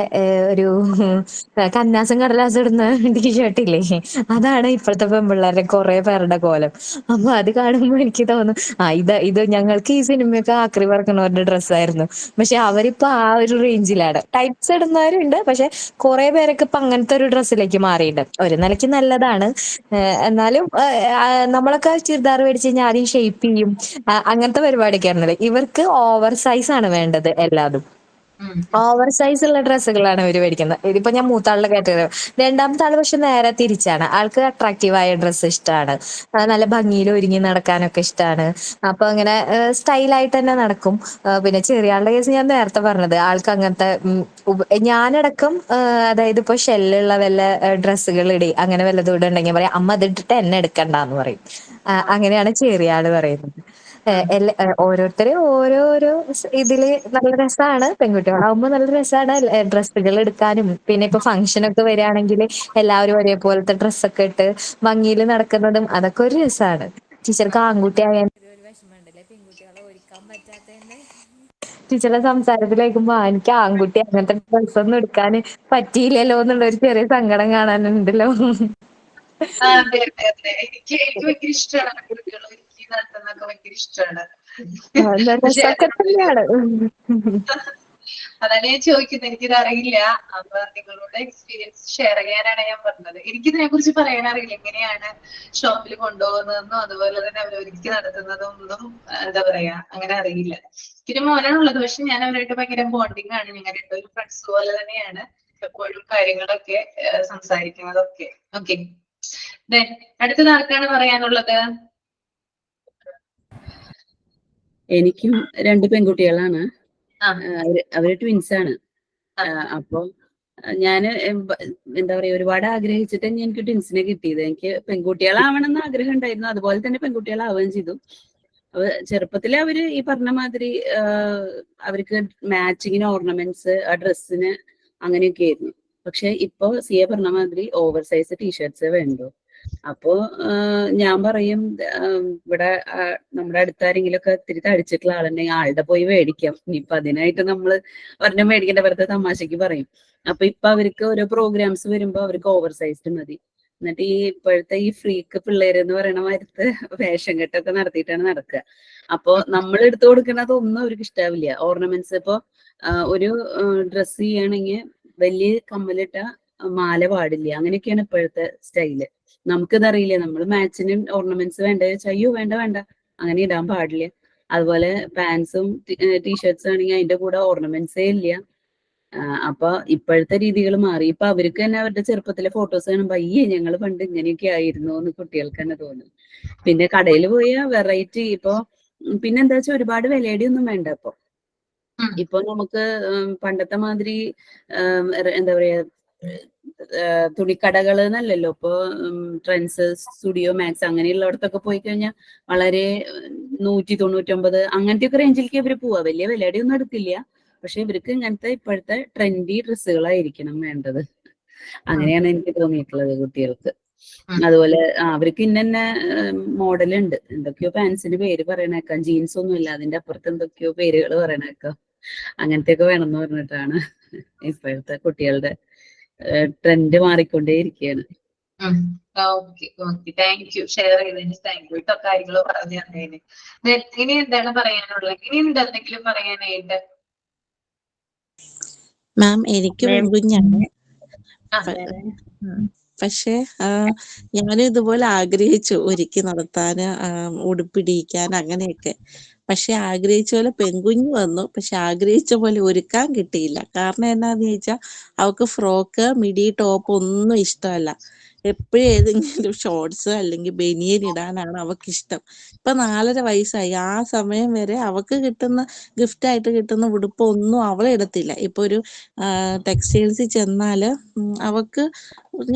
ഒരു കന്നാസും കടലാസും ഇടുന്ന ടീഷർട്ട് ഇല്ലേ, അതാണ് ഇപ്പോഴത്തെ പെൺപിള്ളേരുടെ കുറെ പേരുടെ കോലം. അപ്പൊ അത് കാണുമ്പോ എനിക്ക് തോന്നും ഇത് ഞങ്ങൾക്ക് ഈ സിനിമയൊക്കെ ആക്രി പറക്കണവരുടെ ഡ്രസ്സായിരുന്നു. പക്ഷെ അവരിപ്പോ ആ ഒരു റേഞ്ചിലാണ്. ടൈപ്സ് ഇടുന്നവരും ഉണ്ട്, പക്ഷെ കുറെ പേരൊക്കെ ഇപ്പൊ അങ്ങനത്തെ ഒരു ഡ്രസ്സിലേക്ക് മാറിയിട്ടുണ്ട്. ഒരു നിലയ്ക്ക് നല്ലതാണ്. എന്നാലും നമ്മളൊക്കെ ചുരിദാർ മേടിച്ച് കഴിഞ്ഞാൽ ആദ്യം ഷേപ്പ് ചെയ്യും, അങ്ങനത്തെ പരിപാടിയൊക്കെ ആയിരുന്നല്ലോ. ഇവർക്ക് ഓവർ സൈസ് ആണ് വേണ്ടത്. എല്ലാതും ഓവർ സൈസ് ഉള്ള ഡ്രസ്സുകളാണ് ഇവര് മേടിക്കുന്നത്. ഇതിപ്പോ ഞാൻ മൂത്താളുടെ കാറ്റഗറി. രണ്ടാമത്തെ ആള് പക്ഷെ നേരെ തിരിച്ചാണ്. ആൾക്ക് അട്രാക്റ്റീവായ ഡ്രസ്സ് ഇഷ്ടമാണ്, നല്ല ഭംഗിയിൽ ഒരുങ്ങി നടക്കാനൊക്കെ ഇഷ്ടമാണ്. അപ്പൊ അങ്ങനെ സ്റ്റൈലായിട്ട് തന്നെ നടക്കും. പിന്നെ ചെറിയ ആളുടെ കേസ് ഞാൻ നേരത്തെ പറഞ്ഞത്, ആൾക്ക് അങ്ങനത്തെ ഞാനടക്കം അതായത് ഇപ്പൊ ഷെല്ലുള്ള വല്ല ഡ്രസ്സുകൾ അങ്ങനെ വല്ലതും ഇവിടെ ഉണ്ടെങ്കിൽ പറയാം, അമ്മ അതിട്ടിട്ട് എന്നെ എടുക്കണ്ടെന്ന് പറയും. അങ്ങനെയാണ് ചെറിയ ആള് പറയുന്നത്. ഓരോരുത്തര് ഓരോരോ ഇതില് നല്ല രസമാണ്. പെൺകുട്ടികളാവുമ്പോ നല്ല രസമാണ് ഡ്രസ്സുകൾ എടുക്കാനും. പിന്നെ ഇപ്പൊ ഫംഗ്ഷൻ ഒക്കെ വരികയാണെങ്കിൽ എല്ലാവരും ഒരേപോലത്തെ ഡ്രസ്സൊക്കെ ഇട്ട് ഭംഗിയിൽ നടക്കുന്നതും അതൊക്കെ ഒരു രസമാണ്. ടീച്ചർക്ക് ആൺകുട്ടി ആയാലും ഒരു വിഷമമുണ്ടല്ലേ, പെൺകുട്ടികളെ ഒരുക്കാൻ പറ്റാത്തതിന്റെ. ടീച്ചറുടെ സംസാരത്തിൽ കേൾക്കുമ്പോ എനിക്ക് ആൺകുട്ടി അങ്ങനത്തെ ഡ്രസ്സൊന്നും എടുക്കാൻ പറ്റിയില്ലല്ലോ എന്നുള്ള ഒരു ചെറിയ സങ്കടം കാണാനുണ്ടല്ലോ. അതെ അതെ അതെ, എനിക്ക് ഭയങ്കര ഇഷ്ടമാണ് കുട്ടികൾ ഒരുക്കി നടത്തുന്നതൊക്കെ ഭയങ്കര ഇഷ്ടമാണ്. പക്ഷെ രസമൊക്കെ തന്നെയാണ്. അതാണ് ഞാൻ ചോദിക്കുന്നത്, എനിക്കിത് അറിയില്ല. അപ്പൊ നിങ്ങളോട് എക്സ്പീരിയൻസ് ഷെയർ ചെയ്യാനാണ് ഞാൻ പറഞ്ഞത്. എനിക്കിതിനെ കുറിച്ച് പറയാനറിയില്ല, എങ്ങനെയാണ് ഷോപ്പിൽ കൊണ്ടുപോകുന്നതെന്നും അതുപോലെ തന്നെ അവർ ഒരുക്കി നടത്തുന്നതും ഒന്നും എന്താ പറയാ അങ്ങനെ അറിയില്ല. പിന്നെ മോനാണുള്ളത്, പക്ഷെ ഞാൻ അവരായിട്ട് ഭയങ്കര ബോണ്ടിങ് ആണ്. ഞങ്ങൾ രണ്ടുപേരും ഫ്രണ്ട്സ് പോലെ തന്നെയാണ് എപ്പോഴും കാര്യങ്ങളൊക്കെ സംസാരിക്കുന്നതൊക്കെ. ഓക്കെ, അടുത്തത് ആർക്കാണ് പറയാനുള്ളത്? എനിക്കും 2 പെൺകുട്ടികളാണ്. അവര് ട്വിൻസ് ആണ്. അപ്പൊ ഞാന് എന്താ പറയാ, ഒരുപാട് ആഗ്രഹിച്ചിട്ട് എനിക്ക് ട്വിൻസിനെ കിട്ടിയത്. എനിക്ക് പെൺകുട്ടികളാവണം എന്ന് ആഗ്രഹം ഉണ്ടായിരുന്നു, അതുപോലെ തന്നെ പെൺകുട്ടികളാവുകയും ചെയ്തു. അപ്പൊ ചെറുപ്പത്തില് അവര് ഈ പറഞ്ഞ മാതിരി അവർക്ക് മാച്ചിങ്ങിന് ഓർണമെന്റ്സ്, ആ ഡ്രസ്സിന് അങ്ങനെയൊക്കെ ആയിരുന്നു. പക്ഷെ ഇപ്പൊ സിയെ പറഞ്ഞ മാതിരി ഓവർ സൈസ് ടീഷർട്ട്സ് വേണ്ടു. അപ്പോ ഞാൻ പറയും, ഇവിടെ നമ്മുടെ അടുത്താരെങ്കിലും ഒക്കെ ഇത്തിരി തടിച്ചിട്ടുള്ള ആളുണ്ടെങ്കിൽ ആളുടെ പോയി മേടിക്കാം. ഇനിയിപ്പൊ അതിനായിട്ട് നമ്മള് ഒരെണ്ണം മേടിക്കേണ്ട, വെറുതെ തമാശക്ക് പറയും. അപ്പൊ ഇപ്പൊ അവർക്ക് ഓരോ പ്രോഗ്രാംസ് വരുമ്പോ അവർക്ക് ഓവർ സൈസ്ഡ് മതി. എന്നിട്ട് ഈ ഇപ്പോഴത്തെ ഈ ഫ്രീക്ക് പിള്ളേര് എന്ന് പറയുന്ന മാതിരത്തെ വേഷം കെട്ടൊക്കെ നടത്തിയിട്ടാണ് നടക്കുക. അപ്പൊ നമ്മൾ എടുത്തു കൊടുക്കുന്നത് ഒന്നും അവർക്ക് ഇഷ്ടാവില്ല. ഓർണമെന്റ്സ് ഇപ്പൊ ഒരു ഡ്രസ്സ് ചെയ്യുകയാണെങ്കിൽ വലിയ കമ്മലിട്ട മാല പാടില്ല, അങ്ങനെയൊക്കെയാണ് ഇപ്പോഴത്തെ സ്റ്റൈല്. നമുക്കിതറിയില്ല, നമ്മൾ മാച്ചിന് ഓർണമെന്റ്സ് വേണ്ട വെച്ചാൽ അയ്യോ വേണ്ട വേണ്ട, അങ്ങനെ ഇടാൻ പാടില്ല. അതുപോലെ പാൻസും ടീഷർട്ട്സ് ആണെങ്കിൽ അതിന്റെ കൂടെ ഓർണമെന്റ്സേ ഇല്ല. അപ്പൊ ഇപ്പോഴത്തെ രീതികൾ മാറി. ഇപ്പൊ അവർക്ക് തന്നെ അവരുടെ ചെറുപ്പത്തിലെ ഫോട്ടോസ് കാണുമ്പോ അയ്യേ ഞങ്ങൾ പണ്ട് ഇങ്ങനെയൊക്കെ ആയിരുന്നു എന്ന് കുട്ടികൾക്ക് തന്നെ തോന്നും. പിന്നെ കടയിൽ പോയ വെറൈറ്റി ഇപ്പൊ പിന്നെ എന്താ വെച്ചാൽ ഒരുപാട് വിലയുടെ ഒന്നും വേണ്ട. ഇപ്പൊ നമുക്ക് പണ്ടത്തെ മാതിരി എന്താ പറയാ തുണിക്കടകൾ എന്നല്ലല്ലോ. ഇപ്പൊ ട്രെൻഡ്സ്, സ്റ്റുഡിയോ, മാക്സ് അങ്ങനെയുള്ളടത്തൊക്കെ പോയി കഴിഞ്ഞാൽ വളരെ 199 അങ്ങനത്തെ ഒക്കെ റേഞ്ചിലേക്ക് ഇവര് പോവാ. വലിയ വിലയുടെ ഒന്നും എടുക്കില്ല. പക്ഷെ ഇവർക്ക് ഇങ്ങനത്തെ ഇപ്പോഴത്തെ ട്രെൻഡി ഡ്രസ്സുകളായിരിക്കണം വേണ്ടത്. അങ്ങനെയാണ് എനിക്ക് തോന്നിയിട്ടുള്ളത് കുട്ടികൾക്ക്. അതുപോലെ അവർക്ക് ഇന്നെ മോഡലുണ്ട്, എന്തൊക്കെയോ പാൻസിന് പേര് പറയണേക്കാം, ജീൻസ് ഒന്നും ഇല്ല, അതിന്റെ അപ്പുറത്ത് എന്തൊക്കെയോ പേരുകൾ പറയണേക്കാം. അങ്ങനത്തെ ഒക്കെ വേണമെന്ന് പറഞ്ഞിട്ടാണ് ഇപ്പോഴത്തെ കുട്ടികളുടെ ട്രെൻഡ് മാറിക്കൊണ്ടേയിരിക്കുകയാണ്. താങ്ക് യു, ഷെയർ ചെയ്തതിന് താങ്ക് യു. ഇപ്പൊ കാര്യങ്ങൾ പറഞ്ഞു തന്നതിന്. ഇനി എന്താണ് പറയാനുള്ളത്? ഇനി എന്തെങ്കിലും പറയാനായിട്ട്? മാം, എനിക്ക് പെൺകുഞ്ഞാണ്. പക്ഷെ ഞാനും ഇതുപോലെ ആഗ്രഹിച്ചു ഒരുക്കി നടത്താന്, ഉടുപ്പിടിയിക്കാൻ അങ്ങനെയൊക്കെ. പക്ഷെ ആഗ്രഹിച്ച പോലെ പെൺകുഞ്ഞ് വന്നു, പക്ഷെ ആഗ്രഹിച്ച പോലെ ഒരുക്കാൻ കിട്ടിയില്ല. കാരണം എന്നാന്ന് ചോദിച്ചാൽ അവൾക്ക് ഫ്രോക്ക്, മിഡി, ടോപ്പ് ഒന്നും ഇഷ്ടമല്ല. എപ്പോഴും ഏതെങ്കിലും ഷോർട്സ് അല്ലെങ്കിൽ ബനിയൻ ഇടാനാണ് അവൾക്കിഷ്ടം. ഇപ്പൊ 4.5 വയസ്സായി. ആ സമയം വരെ അവൾക്ക് കിട്ടുന്ന ഗിഫ്റ്റായിട്ട് കിട്ടുന്ന ഉടുപ്പ് ഒന്നും അവളിടത്തില്ല. ഇപ്പൊ ഒരു ടെക്സ്റ്റൈൽസിൽ ചെന്നാല് അവൾക്ക്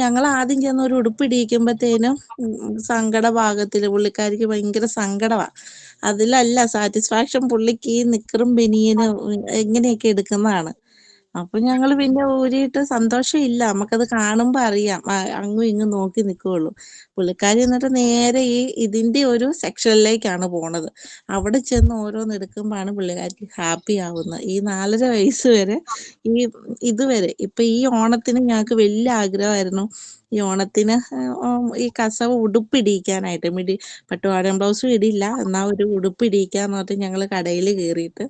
ഞങ്ങൾ ആദ്യം ചെന്ന് ഒരു ഉടുപ്പിടിയിക്കുമ്പത്തേനും സങ്കടഭാഗത്തില് പുള്ളിക്കാരിക്ക് ഭയങ്കര സങ്കടമാ. അതിലല്ല സാറ്റിസ്ഫാക്ഷൻ പുള്ളിക്ക് ഈ നിക്കറും ബനിയനും എങ്ങനെയൊക്കെ എടുക്കുന്നതാണ്. അപ്പൊ ഞങ്ങള് പിന്നെ ഊരിയിട്ട് സന്തോഷമില്ല, നമുക്കത് കാണുമ്പോ അറിയാം. അങ്ങും ഇങ്ങും നോക്കി നിൽക്കുകയുള്ളൂ. പുള്ളിക്കാരി എന്നിട്ട് നേരെ ഇതിന്റെ ഒരു സെക്ഷനിലേക്കാണ് പോണത്. അവിടെ ചെന്ന് ഓരോന്ന് എടുക്കുമ്പോഴാണ് പുള്ളിക്കാരിക്ക് ഹാപ്പി ആവുന്നത്. ഈ 4.5 വയസ്സ് വരെ ഇതുവരെ ഇപ്പൊ ഈ ഓണത്തിന് ഞങ്ങൾക്ക് വലിയ ആഗ്രഹമായിരുന്നു ഈ ഓണത്തിന് ഈ കസവ് ഉടുപ്പിടിയിക്കാനായിട്ട്. പട്ടുപാവാടയും ബ്ലൗസും ഇടില്ല, എന്നാ ഒരു ഉടുപ്പിടിയിക്കാന്ന് പറഞ്ഞിട്ട് ഞങ്ങള് കടയിൽ കയറിയിട്ട്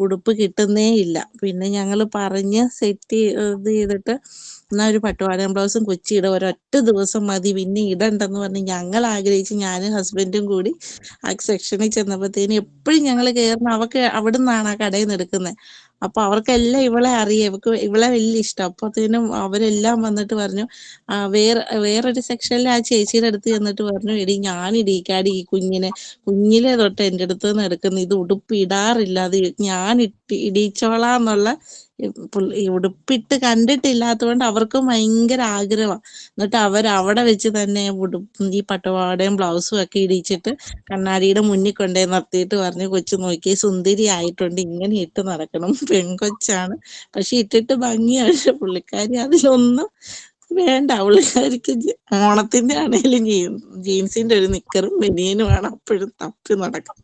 ഉടുപ്പ് കിട്ടുന്നേ ഇല്ല. പിന്നെ ഞങ്ങള് പറഞ്ഞ് സെറ്റ് ചെയ്തിട്ട് എന്നാ ഒരു പട്ടുപാവാടയും ബ്ലൗസും കൊച്ചിയുടെ ഒരൊറ്റ ദിവസം മതി, പിന്നെ ഇടണ്ടെന്ന് പറഞ്ഞ് ഞങ്ങൾ ആഗ്രഹിച്ച് ഞാനും ഹസ്ബൻഡും കൂടി ആ സെക്ഷനിൽ ചെന്നപ്പോഴത്തേന് എപ്പോഴും ഞങ്ങൾ കയറുന്ന അവർക്ക് അവിടെ നിന്നാണ് ആ കടയിൽ നിന്ന് എടുക്കുന്നത്. അപ്പൊ അവർക്കെല്ലാം ഇവളെ അറിയാം, ഇവളെ വലിയ ഇഷ്ടം. അപ്പത്തേനും അവരെല്ലാം വന്നിട്ട് പറഞ്ഞു, വേറൊരു സെക്ഷനിൽ ആ ചേച്ചിയുടെ അടുത്ത് ചെന്നിട്ട് പറഞ്ഞു, എടി ഞാൻ ഇടിക്കാടി ഈ കുഞ്ഞിലെ തൊട്ട് എൻ്റെ അടുത്ത് നിന്ന് എടുക്കുന്ന ഇത് ഉടുപ്പ് ഇടാറില്ല, അത് ഞാൻ ഇടിച്ചോളാന്നുള്ള ഈ ഉടുപ്പിട്ട് കണ്ടിട്ടില്ലാത്തതുകൊണ്ട് അവർക്കും ഭയങ്കര ആഗ്രഹമാണ്. എന്നിട്ട് അവിടെ വെച്ച് തന്നെ ഈ പട്ടുപാവാടയും ബ്ലൗസും ഒക്കെ ഇടിച്ചിട്ട് കണ്ണാടിയുടെ മുന്നിൽ കൊണ്ടേ നിർത്തിയിട്ട് പറഞ്ഞു, കൊച്ചു നോക്കി സുന്ദരി ആയിട്ടുണ്ട്, ഇങ്ങനെ ഇട്ട് നടക്കണം. പെൺകൊച്ചാണ്, പക്ഷെ ഇട്ടിട്ട് ഭംഗിയാണ്. പക്ഷെ പുള്ളിക്കാരി അതിലൊന്നും വേണ്ട. പുള്ളിക്കാരിക്ക് ഓണത്തിന്റെ ആണേലും ജീൻസിന്റെ ഒരു നിക്കറും ബനിയനുമാണ് അപ്പോഴും തപ്പി നടക്കും.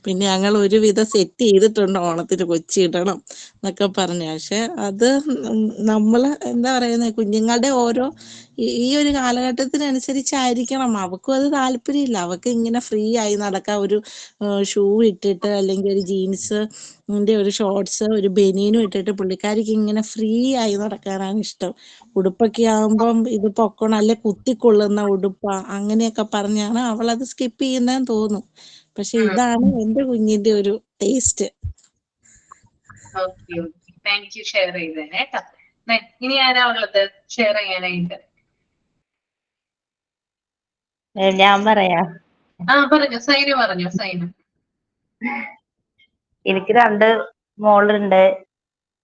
പിന്നെ ഞങ്ങൾ ഒരുവിധം സെറ്റ് ചെയ്തിട്ടുണ്ട് ഓണത്തിന് കൊച്ചിടണം എന്നൊക്കെ പറഞ്ഞു. പക്ഷെ അത് നമ്മള് എന്താ പറയുന്നത്, കുഞ്ഞുങ്ങളുടെ ഓരോ ഈ ഒരു കാലഘട്ടത്തിനനുസരിച്ചായിരിക്കണം. അവക്കും അത് താല്പര്യമില്ല. അവക്ക് ഇങ്ങനെ ഫ്രീ ആയി നടക്കാം, ഒരു ഷൂ ഇട്ടിട്ട് അല്ലെങ്കിൽ ഒരു ജീൻസ് ഒരു ഷോർട്സ് ഒരു ബനിയനും ഇട്ടിട്ട് പുള്ളിക്കാരിക്ക് ഇങ്ങനെ ഫ്രീ ആയി നടക്കാനാണ് ഇഷ്ടം. ഉടുപ്പൊക്കെ ആകുമ്പം ഇത് പൊക്കണം, അല്ലെ കുത്തിക്കൊള്ളുന്ന ഉടുപ്പാ, അങ്ങനെയൊക്കെ പറഞ്ഞാണ് അവളത് സ്കിപ്പ് ചെയ്യുന്നതെന്ന് തോന്നും. പക്ഷെ ഇതാണ് എന്റെ കുഞ്ഞിന്റെ ഒരു taste. Okay okay, thank you share ചെയ്തേനെ കേട്ടോ. ഇനി ആരാ ഉള്ളത് ഷെയർ ചെയ്യാനായിട്ട്? ഞാൻ പറയാ. പറഞ്ഞു, സൈന പറഞ്ഞു. സൈന. എനിക്ക് 2 മോളുണ്ട്.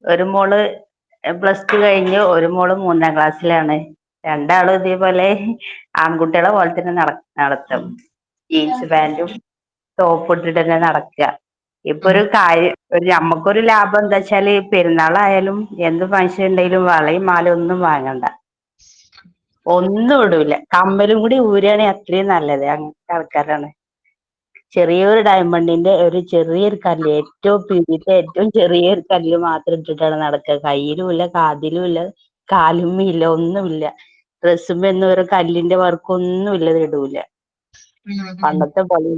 ഒരു മോള് +2 കഴിഞ്ഞു, ഒരു മോള് 3ാം ക്ലാസ്സിലാണ്. രണ്ടാളും ഇതേപോലെ ആൺകുട്ടികളെ പോലെ തന്നെ നടത്തും. ജീൻസ് പാന്റും ടോപ്പ് ഇട്ടിട്ട് തന്നെ നടക്കുക. ഇപ്പൊ ഒരു കാര്യം, നമുക്കൊരു ലാഭം എന്താ വെച്ചാല്, പെരുന്നാളായാലും എന്ത് ഫംഗ്ഷൻ ഉണ്ടെങ്കിലും വളയും മാലയും ഒന്നും വാങ്ങണ്ട, ഒന്നും ഇടൂല. കമ്മലും കൂടി ഊരുകയാണെങ്കിൽ അത്രയും നല്ലത്. അങ്ങനത്തെ ആൾക്കാരാണ്. ചെറിയൊരു ഡയമണ്ടിന്റെ ഒരു ചെറിയൊരു കല്ല്, ഏറ്റവും പിടിച്ച ഏറ്റവും ചെറിയൊരു കല്ല് മാത്രം ഇട്ടിട്ടാണ് നടക്കുക. കയ്യിലും ഇല്ല, കാതിലും ഇല്ല, കാലുമ്മ ഇല്ല, ഒന്നുമില്ല. ഡ്രസ്സുമ്മ ഒരു കല്ലിന്റെ വർക്കൊന്നും ഇല്ലത് ഇടൂല. പണ്ടത്തെ പോലെ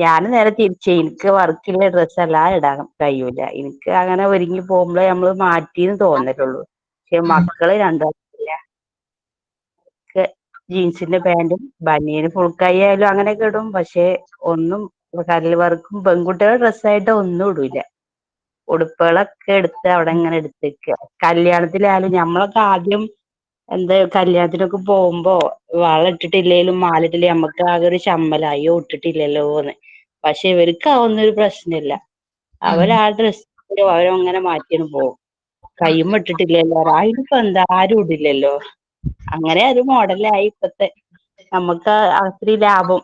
ഞാൻ നേരെ തിരിച്ച്, എനിക്ക് വർക്കില്ല ഡ്രസ്സല്ല ഇടാൻ കഴിയൂല. എനിക്ക് അങ്ങനെ ഒരുങ്ങി പോകുമ്പോഴേ നമ്മള് മാറ്റിന്ന് തോന്നലുള്ളൂ. പക്ഷെ മക്കള് രണ്ടാളില്ല, ജീൻസിന്റെ പാന്റും ബനിയന് ഫുൾ കൈ ആയാലും അങ്ങനെയൊക്കെ ഇടും. പക്ഷെ ഒന്നും കല്ല് വർക്കും പെൺകുട്ടികളുടെ ഡ്രസ്സായിട്ട് ഒന്നും ഇടൂല. ഉടുപ്പുകളൊക്കെ എടുത്ത് അവിടെ ഇങ്ങനെ എടുത്തേക്കുക. കല്യാണത്തിലായാലും ഞമ്മളൊക്കെ ആദ്യം കല്യാണത്തിനൊക്കെ പോകുമ്പോ വള ഇട്ടിട്ടില്ലേലും മാലിട്ടില്ലേ നമുക്ക് ആകെ ഒരു ചമ്മലായോ ഇട്ടിട്ടില്ലല്ലോന്ന്. പക്ഷെ ഇവർക്ക് അതൊന്നും ഒരു പ്രശ്നമില്ല. അവരാ ഡ്രസ് അവരങ്ങനെ മാറ്റിയാണ് പോകും. കയ്യുമ്മ ഇട്ടിട്ടില്ലല്ലോ, അതിനിപ്പോ എന്താ, ആരും ഇടില്ലല്ലോ. അങ്ങനെ ഒരു മോഡലായി ഇപ്പത്തെ. നമുക്ക് അത്രയും ലാഭം.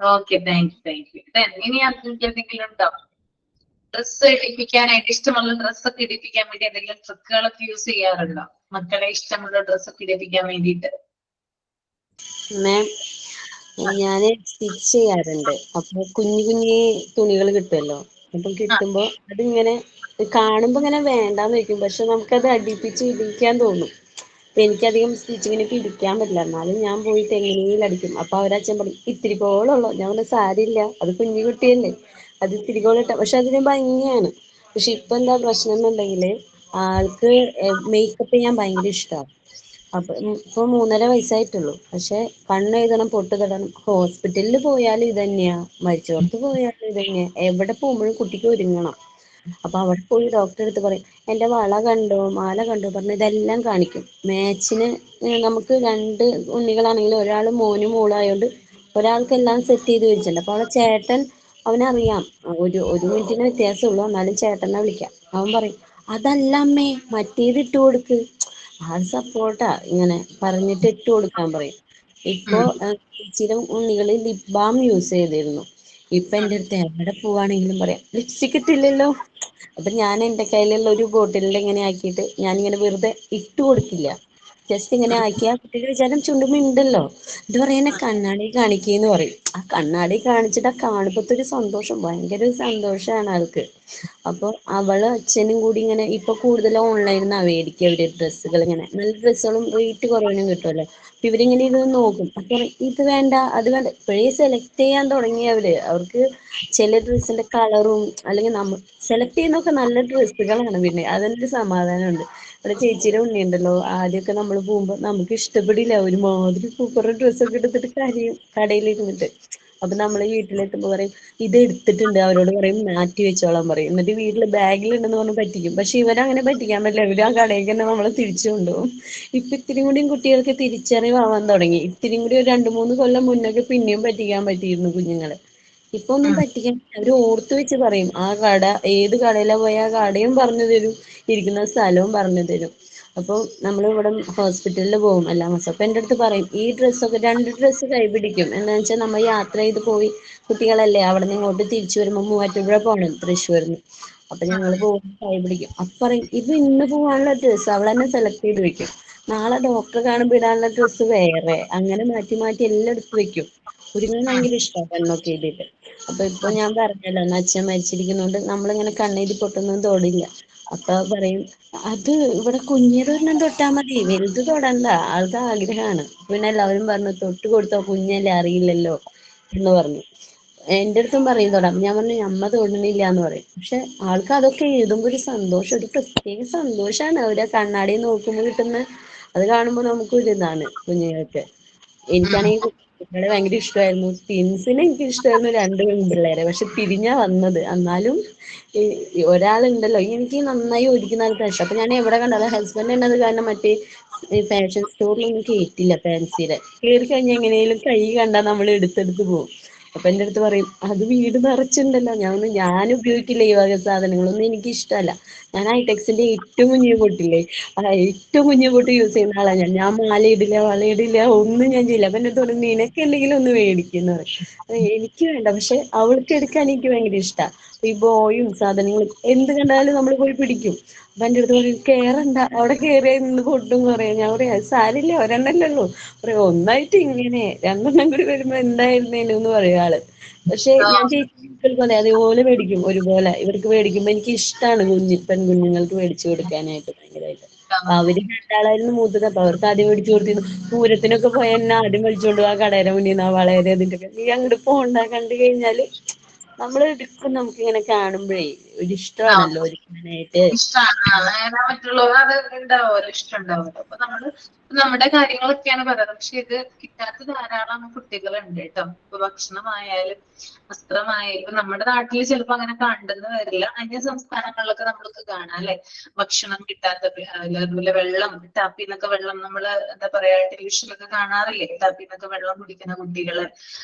Okay, thank U. ഇനി എന്തെങ്കിലും ഉണ്ടോ? ഡ്രസ്സ് ഇടിപ്പിക്കാനായിട്ട്, ഇഷ്ടമുള്ള ഡ്രസ്സൊക്കെ ഇടിപ്പിക്കാൻ വേണ്ടി എന്തെങ്കിലും ട്രിക്കുകളൊക്കെ യൂസ് ചെയ്യാറുണ്ടോ? മക്കളെ ഇഷ്ടമുള്ള ഡ്രസ്സൊക്കെ ഇടിപ്പിക്കാൻ വേണ്ടിയിട്ട്. ഞാന് സ്റ്റിച്ച് ചെയ്യാറുണ്ട്. അപ്പൊ കുഞ്ഞു തുണികൾ കിട്ടുമല്ലോ. അപ്പം കിട്ടുമ്പോ അതിങ്ങനെ കാണുമ്പോ ഇങ്ങനെ വേണ്ടാന്ന് വെക്കും, പക്ഷെ നമുക്കത് അടുപ്പിച്ച് ഇടിക്കാൻ തോന്നും. അപ്പൊ എനിക്കധികം സ്റ്റിച്ചിങ്ങിന് ഇരിക്കാൻ പറ്റില്ല. എന്നാലും ഞാൻ പോയിട്ട് എങ്ങനെയും അടിക്കും. അപ്പൊ അവരച്ഛൻ പറയും, ഇത്തിരി കോളുള്ളൂ. ഞാൻ പറഞ്ഞ സാരില്ല, അത് കുഞ്ഞു കുട്ടിയല്ലേ, അത് ഇത്തിരി കോളിട്ട, പക്ഷെ അതിന് ഭംഗിയാണ്. പക്ഷെ ഇപ്പൊ എന്താ പ്രശ്നം എന്നുണ്ടെങ്കില്, ആൾക്ക് മേക്കപ്പ് ചെയ്യാൻ ഭയങ്കര ഇഷ്ടമാണ്. അപ്പൊ ഇപ്പൊ 3.5 വയസ്സായിട്ടുള്ളൂ. പക്ഷെ കണ്ണെഴുതണം, പൊട്ട് തൊടണം. ഹോസ്പിറ്റലിൽ പോയാലും ഇതന്നെയാ, മരിച്ചോടത്ത് പോയാലും ഇതന്നെയാ. എവിടെ പോകുമ്പോഴും കുട്ടിക്ക് ഒരുങ്ങണം. അപ്പൊ അവിടെ പോയി ഡോക്ടറെ അടുത്ത് പറയും, എന്റെ വള കണ്ടോ, മാല കണ്ടോ പറഞ്ഞ് ഇതെല്ലാം കാണിക്കും. മാച്ചിന് നമുക്ക് 2 ഉണ്ണികളാണെങ്കിലും ഒരാൾ മോനും മോളും ആയതുകൊണ്ട് ഒരാൾക്ക് എല്ലാം സെറ്റ് ചെയ്ത് വെച്ചിട്ടുണ്ട്. അപ്പൊ അവളെ ചേട്ടൻ, അവനറിയാം ഒരു മിനിറ്റിന് വ്യത്യാസമുള്ളൂ, എന്നാലും ചേട്ടനെ വിളിക്കാം. അവൻ പറയും, അതല്ല അമ്മേ, മറ്റേത് ഇട്ട് കൊടുക്ക്. ആൾ സപ്പോർട്ടാ, ഇങ്ങനെ പറഞ്ഞിട്ട് ഇട്ട് കൊടുക്കാൻ പറയും. ഇപ്പൊ ചേച്ചിയുടെ ഉണ്ണികള് ലിപ് ബാം യൂസ് ചെയ്തിരുന്നു. ഇപ്പൊ എന്റെ അടുത്ത് എവിടെ പോവാണെങ്കിലും പറയാം, ലിപ്സ്റ്റിക് ഇട്ടില്ലല്ലോ. അപ്പൊ ഞാൻ എന്റെ കയ്യിലുള്ള ഒരു ബോട്ടിലിൽ ഇങ്ങനെ ആക്കിയിട്ട് ഞാനിങ്ങനെ വെറുതെ ഇട്ട് കൊടുക്കില്ല, ജസ്റ്റ് ഇങ്ങനെ ആക്കി ആ കുട്ടിയുടെ വിചാരം ചുണ്ടുമുണ്ടല്ലോ. ഇത് പറയുന്നത് കണ്ണാടി കാണിക്കേന്ന് പറയും. ആ കണ്ണാടി കാണിച്ചിട്ട് ആ കാണുമ്പത്തെ ഒരു സന്തോഷം, ഭയങ്കര ഒരു സന്തോഷമാണ് ആൾക്ക്. അപ്പൊ അവള് അച്ഛനും കൂടി ഇങ്ങനെ, ഇപ്പൊ കൂടുതൽ ഓൺലൈനിൽ നിന്നാ മേടിക്കുക അവര് ഡ്രസ്സുകൾ. ഇങ്ങനെ നല്ല ഡ്രസ്സുകളും റേറ്റ് കുറവിനും കിട്ടുമല്ലോ. അപ്പൊ ഇവരിങ്ങനെ ഇത് നോക്കും. അപ്പൊ ഇത് വേണ്ട അത് വേണ്ട, ഇപ്പോഴേ സെലക്ട് ചെയ്യാൻ തുടങ്ങിയവര്. അവർക്ക് ചില ഡ്രസ്സിന്റെ കളറും അല്ലെങ്കിൽ നമ്മൾ സെലക്ട് ചെയ്യുന്നൊക്കെ നല്ല ഡ്രസ്സുകളാണ്. പിന്നെ അതിനൊരു സമാധാനമുണ്ട്. അവിടെ ചേച്ചിയുടെ ഉണ്ണിയുണ്ടല്ലോ, ആദ്യമൊക്കെ നമ്മൾ പോകുമ്പോ നമുക്ക് ഇഷ്ടപ്പെടില്ല, ഒരുമാതിരി സൂപ്പർ ഡ്രസ്സൊക്കെ എടുത്തിട്ട് കരയും കടയിൽ ഇരുന്നിട്ട്. അപ്പൊ നമ്മള് വീട്ടിലെത്തുമ്പോ പറയും, ഇത് എടുത്തിട്ടുണ്ട്, അവരോട് പറയും മാറ്റി വെച്ചോളാൻ പറയും. എന്നിട്ട് വീട്ടില് ബാഗിലുണ്ടെന്ന് പറഞ്ഞ് പറ്റിക്കും. പക്ഷെ ഇവരങ്ങനെ പറ്റിക്കാൻ പറ്റില്ല, ഇവര് ആ കടയിൽ തന്നെ നമ്മളെ തിരിച്ചു കൊണ്ടുപോകും. ഇപ്പൊ ഇത്തിരി കൂടിയും കുട്ടികൾക്ക് തിരിച്ചറിവാവാൻ തുടങ്ങി. ഇത്തിരി കൂടി ഒരു 2-3 കൊല്ലം മുന്നൊക്കെ പിന്നെയും പറ്റിക്കാൻ പറ്റിയിരുന്നു കുഞ്ഞുങ്ങളെ. ഇപ്പൊ ഒന്നും പറ്റിക്കാൻ അവര് ഓർത്ത് വെച്ച് പറയും. ആ കട ഏത് കടയിലാ പോയ ആ കടയും പറഞ്ഞു തരും, ഇരിക്കുന്ന സ്ഥലവും പറഞ്ഞു തരും. അപ്പൊ നമ്മൾ ഇവിടെ ഹോസ്പിറ്റലിൽ പോകും എല്ലാ മാസം. അപ്പൊ എന്റെ അടുത്ത് പറയും ഈ ഡ്രസ്സൊക്കെ 2 ഡ്രസ്സ് കൈ പിടിക്കും. എന്താ വെച്ചാൽ നമ്മൾ യാത്ര ചെയ്ത് പോയി കുട്ടികളല്ലേ, അവിടെ നിന്ന് ഇങ്ങോട്ട് തിരിച്ചു വരുമ്പോൾ മൂവാറ്റുപുഴ പോകണം തൃശ്ശൂരിന്ന്. അപ്പൊ ഞങ്ങൾ പോകുമ്പോൾ കൈ പിടിക്കും. അപ്പൊ പറയും ഇത് ഇന്ന് പോകാനുള്ള ഡ്രസ്സ് അവൾ തന്നെ സെലക്ട് ചെയ്ത് വെക്കും. നാളെ ഡോക്ടറെ കാണുമ്പോൾ ഇടാനുള്ള ഡ്രസ്സ് വേറെ, അങ്ങനെ മാറ്റി മാറ്റി എല്ലാം എടുത്ത് വെക്കും. ഒരുങ്ങാൻ ഭയങ്കര ഇഷ്ടമാണ് കണ്ണൊക്കെ എഴുതിയിട്ട്. അപ്പൊ ഇപ്പൊ ഞാൻ പറഞ്ഞല്ലോ ഒന്ന് അച്ഛൻ മരിച്ചിരിക്കുന്നോണ്ട് നമ്മളിങ്ങനെ കണ്ണെഴുതി പൊട്ടൊന്നും തൊടില്ല. അപ്പൊ പറയും അത് ഇവിടെ കുഞ്ഞിതൊരെണ്ണം തൊട്ടാ മതി, വലുത് തൊടണ്ട, ആൾക്ക് ആഗ്രഹമാണ്. പിന്നെ എല്ലാവരും പറഞ്ഞു തൊട്ട് കൊടുത്തോ കുഞ്ഞല്ലേ അറിയില്ലല്ലോ എന്ന് പറഞ്ഞു. എന്റെ അടുത്തും പറയും തൊടാം. ഞാൻ പറഞ്ഞു അമ്മ തൊടണില്ല എന്ന് പറയും. പക്ഷെ ആൾക്ക് അതൊക്കെ എഴുതുമ്പോ ഒരു സന്തോഷം, ഒരു പ്രത്യേക സന്തോഷാണ്. അവരെ കണ്ണാടി നോക്കുമ്പോൾ കിട്ടുന്ന, അത് കാണുമ്പോൾ നമുക്കൊരു ഇതാണ് കുഞ്ഞുങ്ങൾക്ക്. എനിക്കാണെങ്കിൽ കുട്ടികളെ ഭയങ്കര ഇഷ്ടമായിരുന്നു. ട്വിൻസിനെ എനിക്ക് ഇഷ്ടമായിരുന്നു, 2 പെൺപിള്ളേരെ. പക്ഷെ പിരിഞ്ഞാ വന്നത്. എന്നാലും ഒരാളുണ്ടല്ലോ എനിക്ക് നന്നായി ഒരുക്കുന്ന ആൾക്ക് ഇഷ്ടം. അപ്പൊ ഞാൻ എവിടെ കണ്ടാലും ഹസ്ബൻഡ് എന്നത് കാരണം മറ്റേ ഫാഷൻ സ്റ്റോറിലൊന്നും കേറ്റില്ല. ഫാൻസിയുടെ കയറി കഴിഞ്ഞാൽ എങ്ങനെയും കൈ കണ്ടാൽ നമ്മൾ എടുത്തെടുത്ത് പോകും. അപ്പൊ എന്റെ അടുത്ത് പറയും അത് വീട് നിറച്ചുണ്ടല്ലോ. ഞാൻ ഉപയോഗിക്കില്ല ഈ വക സാധനങ്ങളൊന്നും, എനിക്ക് ഇഷ്ടമല്ല. ഞാൻ ഹൈടെക്സിന്റെ ഏറ്റവും കുഞ്ഞു പൊട്ടില്ലേ, ഏറ്റവും കുഞ്ഞു പൊട്ട് യൂസ് ചെയ്യുന്ന ആളാണ് ഞാൻ മാലയിടില്ല വളയിടില്ല ഒന്നും ഞാൻ ചെയ്യില്ല. അപ്പൊ എന്നെ തോന്നുന്നു നിനക്ക് എന്തെങ്കിലും ഒന്ന് മേടിക്കുന്ന പറയും. എനിക്ക് വേണ്ട, പക്ഷെ അവൾക്ക് എടുക്കാൻ എനിക്ക് ഭയങ്കര ഇഷ്ടമാണ്. ഈ ബോയും സാധനങ്ങളും എന്ത് കണ്ടാലും നമ്മൾ പോയി പിടിക്കും. അപ്പൊ എന്റെ അടുത്ത് പറയും കേറണ്ട, അവിടെ കേറിയ നിന്ന് പൊട്ടും പറയാം. ഞാൻ പറയാം അത് സാരില്ല, ഒരെണ്ണല്ലേ ഉള്ളൂ. പറയാം ഒന്നായിട്ട് ഇങ്ങനെ 2 കൂടി വരുമ്പോ എന്തായിരുന്നേലും എന്ന് പറയും ആള്. പക്ഷെ ഞാൻ ചേച്ചി പോലെ അതേപോലെ മേടിക്കും ഒരുപോലെ. ഇവർക്ക് മേടിക്കുമ്പോ എനിക്ക് ഇഷ്ടമാണ് പെൺകുഞ്ഞുങ്ങൾക്ക് മേടിച്ചു കൊടുക്കാനായിട്ട് ഭയങ്കരമായിട്ട്. അപ്പൊ അവര് 2 മൂത്തത്. അപ്പൊ അവർക്ക് ആദ്യം മേടിച്ചു കൊടുത്തിരുന്നു. പൂരത്തിനൊക്കെ പോയ എന്നെ ആദ്യം മേടിച്ചോണ്ട് ആ കടയുടെ മുന്നിൽ നിന്ന്, ആ വളരെ അതിന്റെ ഒക്കെ നീ അങ്ങോട്ട് പോണ്ട, കണ്ടു കഴിഞ്ഞാല് നമ്മൾ എടുക്കും. നമുക്ക് ഇങ്ങനെ കാണുമ്പോഴേ ഒരു ഇഷ്ടമാണല്ലോ ഒരുക്കാനായിട്ട്. ഇഷ്ടമാണ് മറ്റുള്ളവർ അത് ഉണ്ടാവുമല്ലോ, ഇഷ്ടം ഉണ്ടാവുമല്ലോ. അപ്പൊ നമ്മുടെ കാര്യങ്ങളൊക്കെയാണ് പറയുന്നത്. പക്ഷെ ഇത് കിട്ടാത്ത ധാരാളം കുട്ടികളുണ്ട് കേട്ടോ. ഇപ്പൊ ഭക്ഷണമായാലും വസ്ത്രമായാലും ഇപ്പൊ നമ്മുടെ നാട്ടിൽ ചിലപ്പോ അങ്ങനെ കണ്ടെന്ന് വരില്ല. അന്യ സംസ്ഥാനങ്ങളിലൊക്കെ നമ്മൾക്ക് കാണാം അല്ലെ, ഭക്ഷണം കിട്ടാത്ത, അതുപോലെ വെള്ളം ടാപ്പിന്നൊക്കെ വെള്ളം നമ്മള് എന്താ പറയാ ടെലിവിഷനിലൊക്കെ കാണാറില്ലേ, ടാപ്പിന്നൊക്കെ വെള്ളം കുടിക്കുന്ന കുട്ടികള്,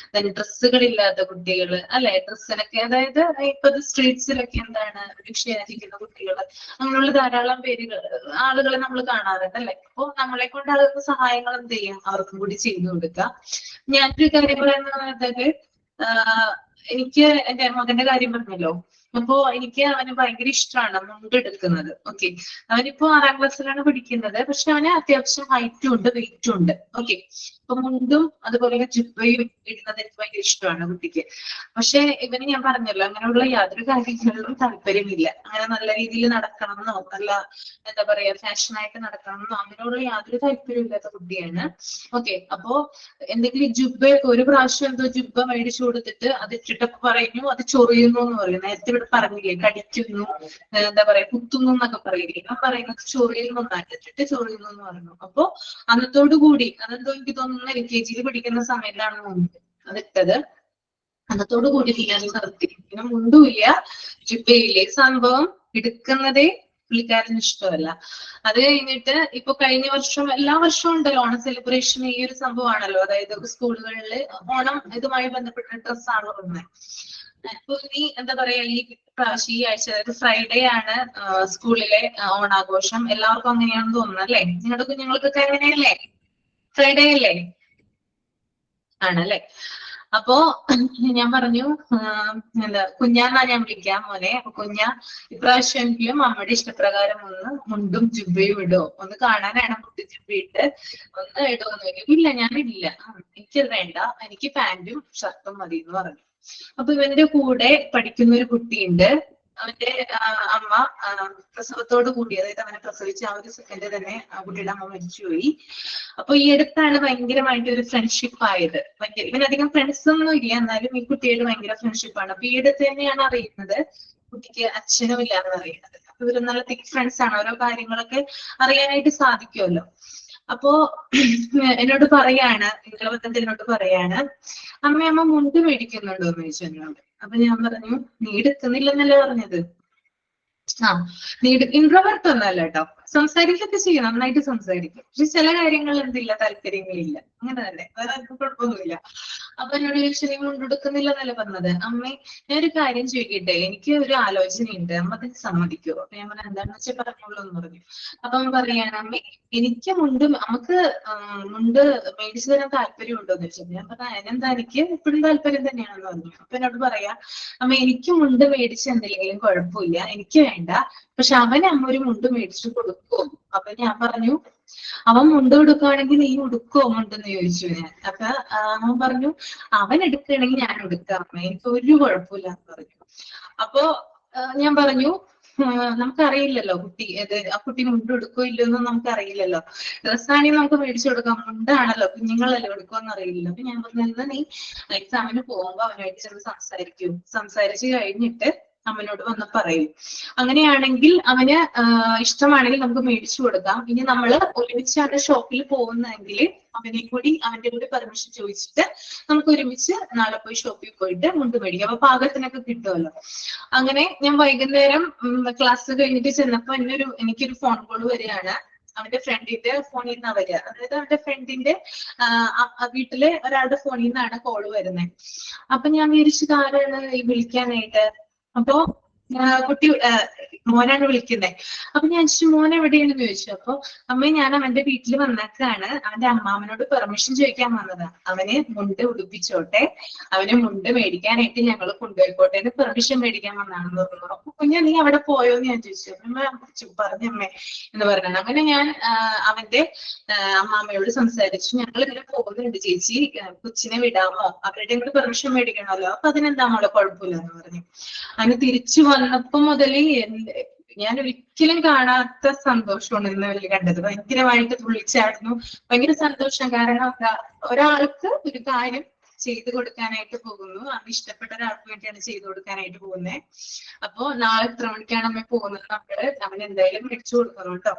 ഡ്രസ്സുകളില്ലാത്ത കുട്ടികള് അല്ലെ, ഡ്രസ്സിനൊക്കെ അതായത് ഇപ്പൊ സ്ട്രീറ്റ്സിലൊക്കെ എന്താണ് ഭിക്ഷയാചിക്കുന്ന കുട്ടികള്, അങ്ങനെയുള്ള ധാരാളം ആളുകളെ നമ്മൾ കാണാറുണ്ട് അല്ലെ. അപ്പൊ നമ്മളെ കൊണ്ട് ആളുകൾക്ക് സഹായങ്ങൾ എന്ത് ചെയ്യും, അവർക്കും കൂടി ചെയ്തു കൊടുക്കുക. ഞാനൊരു കാര്യം പറയുന്നത് എനിക്ക് എന്റെ മകന്റെ കാര്യം പറഞ്ഞല്ലോ. അപ്പോ എനിക്ക് അവന് ഭയങ്കര ഇഷ്ടമാണ് മുണ്ടെടുക്കുന്നത്. ഓക്കെ, അവനിപ്പോ 6ാം ക്ലാസ്സിലാണ് പഠിക്കുന്നത്. പക്ഷെ അവന് അത്യാവശ്യം ഹൈറ്റും ഉണ്ട് വെയിറ്റും ഉണ്ട്. ഓക്കെ, അപ്പൊ മുണ്ടും അതുപോലെ ജുബയും ഇടുന്നത് എനിക്ക് ഭയങ്കര ഇഷ്ടമാണ് കുട്ടിക്ക്. പക്ഷെ ഇവന് ഞാൻ പറഞ്ഞല്ലോ അങ്ങനെയുള്ള യാതൊരു കാര്യങ്ങളിലും താല്പര്യമില്ല. അങ്ങനെ നല്ല രീതിയിൽ നടക്കണമെന്നോ നല്ല എന്താ പറയാ ഫാഷനായിട്ട് നടക്കണമെന്നോ അങ്ങനെയുള്ള യാതൊരു താല്പര്യം ഇല്ലാത്ത കുട്ടിയാണ്. ഓക്കെ, അപ്പോ എന്തെങ്കിലും ജുബയൊക്കെ ഒരു പ്രാവശ്യം എന്തോ ജുബ മേടിച്ചു കൊടുത്തിട്ട് അത് ഇട്ടിട്ടപ്പോ പറയുന്നു അത് ചൊറിയുന്നു എന്ന് പറയും. നേരത്തെ ഇവിടെ പറഞ്ഞില്ലേ കടിക്കുന്നു, എന്താ പറയാ കുത്തുന്നു എന്നൊക്കെ പറയില്ലേ, ആ പറയുന്നത് ചൊറിയുന്നു എന്നാണ്, ഇട്ടിട്ട് ചൊറിയുന്നു എന്ന് പറഞ്ഞു. അപ്പോ അന്നത്തോടു കൂടി അതെന്തോ എനിക്ക് തോന്നുന്നു LKG പഠിക്കുന്ന സമയത്താണ് അതിട്ടത്. അന്നത്തോടു കൂടി ഞാൻ നിർത്തി. പിന്നെ മുണ്ടുമില്ല ജുബയില്ലേ, സംഭവം എടുക്കുന്നതേ പുള്ളിക്കാരന് ഇഷ്ടമല്ല. അത് കഴിഞ്ഞിട്ട് ഇപ്പൊ കഴിഞ്ഞ വർഷം, എല്ലാ വർഷവും ഉണ്ടല്ലോ ഓണം സെലിബ്രേഷൻ, ഈ ഒരു സംഭവമാണല്ലോ. അതായത് സ്കൂളുകളിൽ ഓണം ഇതുമായി ബന്ധപ്പെട്ട ഡ്രസ്സാണ് ഉള്ളത്. അപ്പൊ ഇനി എന്താ പറയാ ഈ പ്രാവശ്യം ഈ ആഴ്ച അതായത് ഫ്രൈഡേ ആണ് സ്കൂളിലെ ഓണാഘോഷം. എല്ലാവർക്കും അങ്ങനെയാണെന്ന് തോന്നുന്നു അല്ലേ, നിങ്ങളുടെ കുഞ്ഞുങ്ങൾക്കൊക്കെ എങ്ങനെയല്ലേ, ഫ്രൈഡേ അല്ലേ ആണല്ലേ. അപ്പോ ഞാൻ പറഞ്ഞു എന്താ കുഞ്ഞാന്നാ ഞാൻ വിളിക്കാം മോനെ. അപ്പൊ കുഞ്ഞ ഇപ്രാവശ്യമെങ്കിലും അമ്മയുടെ ഇഷ്ടപ്രകാരം ഒന്ന് മുണ്ടും ജുബയും ഇടോ, ഒന്ന് കാണാനാണ് മുണ്ടും ജുബയിട്ട് ഒന്ന് ഇടുമെന്ന് ചോദിക്കും. ഇല്ല ഞാനില്ല, എനിക്കത് വേണ്ട, എനിക്ക് പാന്റും ഷർട്ടും മതി എന്ന് പറഞ്ഞു. അപ്പൊ ഇവന്റെ കൂടെ പഠിക്കുന്ന ഒരു കുട്ടിയുണ്ട്. അവന്റെ അമ്മ പ്രസവത്തോട് കൂടി, അതായത് അവനെ പ്രസവിച്ച ആ ഒരു സെക്കൻഡ് തന്നെ ആ കുട്ടിയുടെ അമ്മ മരിച്ചുപോയി. അപ്പൊ ഈ അടുത്താണ് ഭയങ്കരമായിട്ട് ഒരു ഫ്രണ്ട്ഷിപ്പ് ആയത്. ഇവനധികം ഫ്രണ്ട്സ് ഒന്നും ഇല്ല, എന്നാലും ഈ കുട്ടിയുടെ ഭയങ്കര ഫ്രണ്ട്ഷിപ്പാണ്. അപ്പൊ ഈ അടുത്ത് തന്നെയാണ് അറിയുന്നത് കുട്ടിക്ക് അച്ഛനും ഇല്ലാന്ന് അറിയുന്നത്. അപ്പൊ ഇവര് നല്ല തിക് ഫ്രണ്ട്സ് ആണ്, ഓരോ കാര്യങ്ങളൊക്കെ അറിയാനായിട്ട് സാധിക്കുമല്ലോ. അപ്പോ എന്നോട് പറയാണ്, ബന്ധത്തിൽ എന്നോട് പറയാണ് അമ്മ മുണ്ട് മേടിക്കുന്നുണ്ടോ എന്ന് ചോദിച്ചു എന്നോട്. അപ്പൊ ഞാൻ പറഞ്ഞു നീ എടുക്കുന്നില്ലെന്നല്ലേ പറഞ്ഞത്. നീ ഇൻട്രോവേർട്ട് ഒന്നല്ല കേട്ടോ, സംസാരിക്കൊക്കെ ചെയ്യും, നന്നായിട്ട് സംസാരിക്കും. പക്ഷെ ചില കാര്യങ്ങളിൽ എന്തില്ല, താല്പര്യങ്ങളില്ല. അങ്ങനെ തന്നെ, വേറെ ആർക്കും കുഴപ്പമൊന്നുമില്ല. അപ്പൊ എന്നോട് ചോദിച്ചു, നിങ്ങൾ ഉണ്ടെടുക്കുന്നില്ല എന്നല്ലേ പറഞ്ഞത്. അമ്മേ ഞാനൊരു കാര്യം ചോദിക്കട്ടെ, എനിക്ക് ഒരു ആലോചനയുണ്ട്, അമ്മ അതിന് സമ്മതിക്കുമോ? അപ്പൊ ഞാൻ പറഞ്ഞു എന്താണെന്ന് വെച്ചാൽ പറഞ്ഞോളൂ എന്ന് പറഞ്ഞു. അപ്പൊ അമ്മ പറയാണ്, അമ്മേ എനിക്ക് നമുക്ക് മുണ്ട് മേടിച്ചു തരാൻ താല്പര്യമുണ്ടോ എന്ന് വെച്ചാൽ ഞാൻ പറഞ്ഞ അതിനെന്താ, എനിക്ക് എപ്പോഴും താല്പര്യം തന്നെയാണെന്ന് പറഞ്ഞു. അപ്പൊ എന്നോട് പറയാ, അമ്മ എനിക്ക് മുണ്ട് മേടിച്ച് എന്തെങ്കിലും കുഴപ്പമില്ല, എനിക്ക് വേണ്ട, പക്ഷെ അവന് അമ്മ ഒരു മുണ്ട് മേടിച്ചു കൊടുക്കുമോ? അപ്പൊ ഞാൻ പറഞ്ഞു, അവൻ മുണ്ട് കൊടുക്കുകയാണെങ്കിൽ നീ ഉടുക്കുമോ മുണ്ടെന്ന് ചോദിച്ചു ഞാൻ. അപ്പൊ അവൻ പറഞ്ഞു, അവൻ എടുക്കുകയാണെങ്കിൽ ഞാൻ എടുക്കാം അമ്മ, എനിക്ക് ഒരു കുഴപ്പമില്ല എന്ന് പറഞ്ഞു. അപ്പൊ ഞാൻ പറഞ്ഞു, നമുക്കറിയില്ലല്ലോ ആ കുട്ടി മുണ്ട് എടുക്കോ ഇല്ലെന്നും നമുക്കറിയില്ലല്ലോ. ഡ്രസ്സാണെങ്കിൽ നമുക്ക് മേടിച്ചു കൊടുക്കാം, മുണ്ടാണല്ലോ കുഞ്ഞുങ്ങളല്ലേ എടുക്കുമെന്ന് അറിയില്ലല്ലോ. അപ്പൊ ഞാൻ പറഞ്ഞു, നീ എക്സാമിന് പോകുമ്പോ അവനായിട്ട് ചെന്ന് സംസാരിച്ചു കഴിഞ്ഞിട്ട് അമ്മനോട് വന്ന് പറയും. അങ്ങനെയാണെങ്കിൽ അവന് ഇഷ്ടമാണെങ്കിൽ നമുക്ക് മേടിച്ചു കൊടുക്കാം. ഇനി നമ്മൾ ഒരുമിച്ചാണ് ഷോപ്പിൽ പോകുന്നതെങ്കിൽ അവന്റെ കൂടി പെർമിഷൻ ചോദിച്ചിട്ട് നമുക്ക് ഒരുമിച്ച് നാളെ പോയി ഷോപ്പിൽ പോയിട്ട് മുണ്ട് മേടിക്കാം. അപ്പൊ പാകത്തിനൊക്കെ കിട്ടുമല്ലോ. അങ്ങനെ ഞാൻ വൈകുന്നേരം ക്ലാസ് കഴിഞ്ഞിട്ട് ചെന്നപ്പോ എനിക്കൊരു ഫോൺ കോൾ വരികയാണ്. അവന്റെ ഫ്രണ്ടിന്റെ ഫോണിൽ നിന്നാ വരിക. അതായത് അവന്റെ ഫ്രണ്ടിന്റെ വീട്ടിലെ ഒരാളുടെ ഫോണിൽ നിന്നാണ് കോള് വരുന്നത്. അപ്പൊ ഞാൻ വിചാരിച്ചത് ആരാണ് ഈ വിളിക്കാനായിട്ട്. അപ്പൊ കുട്ടി മോനാണ് വിളിക്കുന്നത്. അപ്പൊ ഞാൻ മോൻ എവിടെയാണെന്ന് ചോദിച്ചു. അപ്പൊ അമ്മ ഞാൻ അവന്റെ വീട്ടിൽ വന്നേക്കാണ്, അവന്റെ അമ്മാവനോട് പെർമിഷൻ ചോദിക്കാൻ വന്നതാ, അവന് മുണ്ട് ഉടുപ്പിച്ചോട്ടെ, അവന് മുണ്ട് മേടിക്കാനായിട്ട് ഞങ്ങൾ കൊണ്ടുപോയിക്കോട്ടെ എന്ന് പെർമിഷൻ മേടിക്കാൻ വന്നാണെന്ന് പറഞ്ഞു. അപ്പൊ കുഞ്ഞാ നീ അവിടെ പോയോന്ന് ഞാൻ ചോദിച്ചു. അമ്മ പറഞ്ഞമ്മേ എന്ന് പറഞ്ഞു. അങ്ങനെ ഞാൻ അവന്റെ അമ്മാമ്മയോട് സംസാരിച്ചു, ഞങ്ങൾ ഇങ്ങനെ പോകുന്നുണ്ട് ചേച്ചി, കൊച്ചിനെ വിടാമോ, അവരുടെയും കൂടി പെർമിഷൻ മേടിക്കണമല്ലോ, അപ്പൊ അതിനെന്താ മോളെ കുഴപ്പമില്ല എന്ന് പറഞ്ഞു. അതിന് തിരിച്ചു വന്നപ്പോ മുതലേ ഞാൻ ഒരിക്കലും കാണാത്ത സന്തോഷമാണ് ഇന്ന് കണ്ടത്. ഭയങ്കരമായിട്ട് തുള്ളിച്ചായിരുന്നു, ഭയങ്കര സന്തോഷം. കാരണം ഒരാൾക്ക് ഒരു കാര്യം ചെയ്തു കൊടുക്കാനായിട്ട് പോകുന്നു, അത് ഇഷ്ടപ്പെട്ട ഒരാൾക്ക് വേണ്ടിയാണ് ചെയ്തു കൊടുക്കാനായിട്ട് പോകുന്നത്. അപ്പൊ നാളെ എത്ര മണിക്കാണ് അമ്മ പോകുന്നത്, അവൻ എന്തായാലും മേടിച്ചു കൊടുക്കണം കേട്ടോ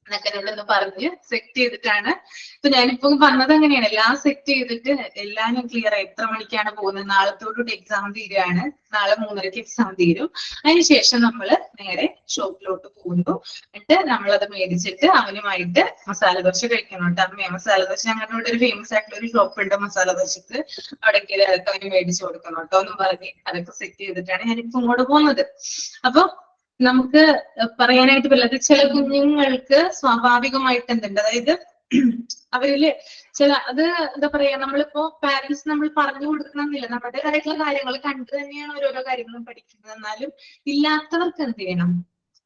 എന്നൊക്കെ എന്നോടൊന്ന് പറഞ്ഞ് സെറ്റ് ചെയ്തിട്ടാണ്. ഇപ്പൊ ഞാനിപ്പോ പറഞ്ഞത് അങ്ങനെയാണ്, എല്ലാം സെറ്റ് ചെയ്തിട്ട് എല്ലാം ഞാൻ ക്ലിയർ ആയി. എത്ര മണിക്കാണ് പോകുന്നത്, നാളത്തോടുകൂടി എക്സാം തീരുകയാണ്, നാളെ 3:30 എക്സാം തീരും. അതിനുശേഷം നമ്മൾ നേരെ ഷോപ്പിലോട്ട് പോകുന്നു. എന്നിട്ട് നമ്മളത് മേടിച്ചിട്ട് അവനുമായിട്ട് മസാല ദോശ കഴിക്കണം കേട്ടോ. അമ്മ മസാല ദോശ ഞങ്ങളുടെ ഇവിടെ ഒരു ഫേമസ് ആയിട്ടുള്ള ഒരു ഷോപ്പ് ഉണ്ട് മസാല ദോശക്ക്, അവിടേക്ക് അവന് മേടിച്ചു കൊടുക്കണം കേട്ടോ എന്ന് പറഞ്ഞ് അതൊക്കെ സെറ്റ് ചെയ്തിട്ടാണ് ഞാനിപ്പോ ഇങ്ങോട്ട് പോകുന്നത്. അപ്പൊ നമുക്ക് പറയാനായിട്ട് പറ്റില്ല, ചില കുഞ്ഞുങ്ങൾക്ക് സ്വാഭാവികമായിട്ട് എന്തുണ്ട്, അതായത് അവരില് അത് എന്താ പറയാ, നമ്മളിപ്പോ പാരന്റ്സ് നമ്മൾ പറഞ്ഞു കൊടുക്കണമെന്നില്ല, നമ്മുടേതായിട്ടുള്ള കാര്യങ്ങൾ കണ്ടു തന്നെയാണ് ഓരോരോ കാര്യങ്ങളും പഠിക്കുന്നത്. എന്നാലും ഇല്ലാത്തവർക്ക് എന്ത് ചെയ്യണം,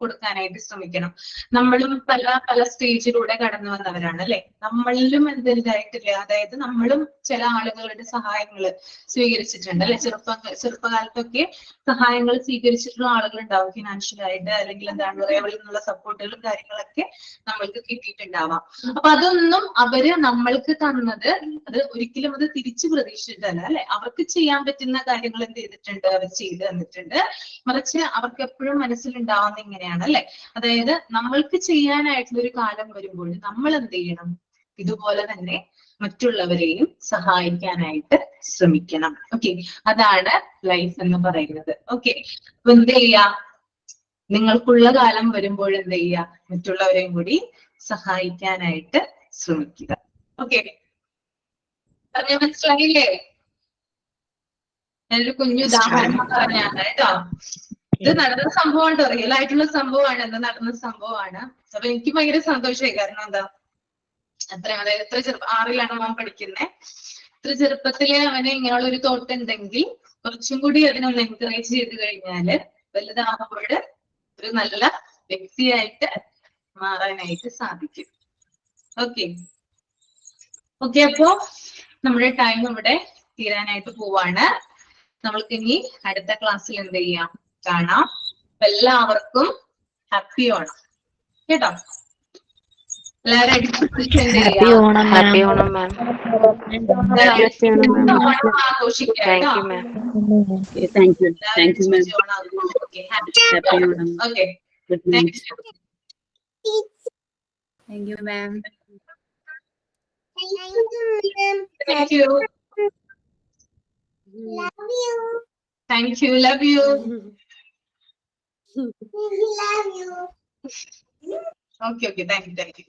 കൊടുക്കാനായിട്ട് ശ്രമിക്കണം. നമ്മളും പല പല സ്റ്റേജിലൂടെ കടന്നു വന്നവരാണ് അല്ലെ. നമ്മളിലും എന്തെങ്കിലായിട്ടില്ല, അതായത് നമ്മളും ചില ആളുകളുടെ സഹായങ്ങൾ സ്വീകരിച്ചിട്ടുണ്ട് അല്ലെ. ചെറുപ്പകാലത്തൊക്കെ സഹായങ്ങൾ സ്വീകരിച്ചിട്ടുള്ള ആളുകൾ ഉണ്ടാവും, ഫിനാൻഷ്യലായിട്ട് അല്ലെങ്കിൽ എന്താണ് പറയുക, അവരിൽ നിന്നുള്ള സപ്പോർട്ടുകളും കാര്യങ്ങളൊക്കെ നമ്മൾക്ക് കിട്ടിയിട്ടുണ്ടാവാം. അപ്പൊ അതൊന്നും അവര് നമ്മൾക്ക് തന്നത് അത് ഒരിക്കലും അത് തിരിച്ചു പ്രതീക്ഷിച്ചിട്ടല്ല അല്ലെ. അവർക്ക് ചെയ്യാൻ പറ്റുന്ന കാര്യങ്ങൾ എന്ത് ചെയ്തിട്ടുണ്ട്, അവർ ചെയ്തു തന്നിട്ടുണ്ട്. മറിച്ച് അവർക്ക് എപ്പോഴും മനസ്സിലുണ്ടാവുന്ന ഇങ്ങനെയാണ് അല്ലെ. അതായത് നമ്മൾക്ക് ചെയ്യാനായിട്ടുള്ള ഒരു കാലം വരുമ്പോൾ നമ്മൾ എന്ത് ചെയ്യണം, ഇതുപോലെ തന്നെ മറ്റുള്ളവരെയും സഹായിക്കാനായിട്ട് ശ്രമിക്കണം. ഓക്കെ, അതാണ് ലൈഫ് എന്ന് പറയുന്നത്. ഓക്കെ, അപ്പൊ എന്ത് ചെയ്യാ, നിങ്ങൾക്കുള്ള കാലം വരുമ്പോൾ എന്ത് ചെയ്യുക, മറ്റുള്ളവരെയും കൂടി സഹായിക്കാനായിട്ട് ശ്രമിക്കുക. ഓക്കെ, പറഞ്ഞ മനസ്സിലായില്ലേ? ഞാനൊരു കുഞ്ഞു ഉദാഹരണം പറഞ്ഞാണ് കേട്ടോ. ഇത് നടന്ന സംഭവമാണ്, റിയൽ ആയിട്ടുള്ള സംഭവമാണ്, എന്ന് നടന്ന സംഭവമാണ്. അപ്പൊ എനിക്ക് ഭയങ്കര സന്തോഷമായി. കാരണം എന്താ, അതായത് എത്ര 6ലാണ് അവൻ പഠിക്കുന്നത്. ഇത്ര ചെറുപ്പത്തില് അവന് ഇങ്ങനെയുള്ള ഒരു തോട്ട് ഉണ്ടെങ്കിൽ കുറച്ചും കൂടി അതിനൊന്ന് എൻകറേജ് ചെയ്ത് കഴിഞ്ഞാല് വലുതാകുമ്പോൾ ഒരു നല്ല വ്യക്തിയായിട്ട് മാറാനായിട്ട് സാധിക്കും. ഓക്കെ ഓക്കെ, അപ്പോ നമ്മുടെ ടൈം ഇവിടെ തീരാനായിട്ട് പോവാണ്. നമ്മൾക്ക് ഇനി അടുത്ത ക്ലാസ്സിൽ എന്ത് ചെയ്യാം, കാണാം. എല്ലാവർക്കും ഹാപ്പി ഓണം കേട്ടോ. എല്ലാവരും ഹാപ്പി ഓണം മാം. ആഘോഷിക്കാം താങ്ക് കേട്ടോ. You ma'am. Thank you ma'am. Happy Onam. Okay, good night. Thank you ma'am. Thank you. Thank you. Love you. Love you. Okay okay, thank you thank you.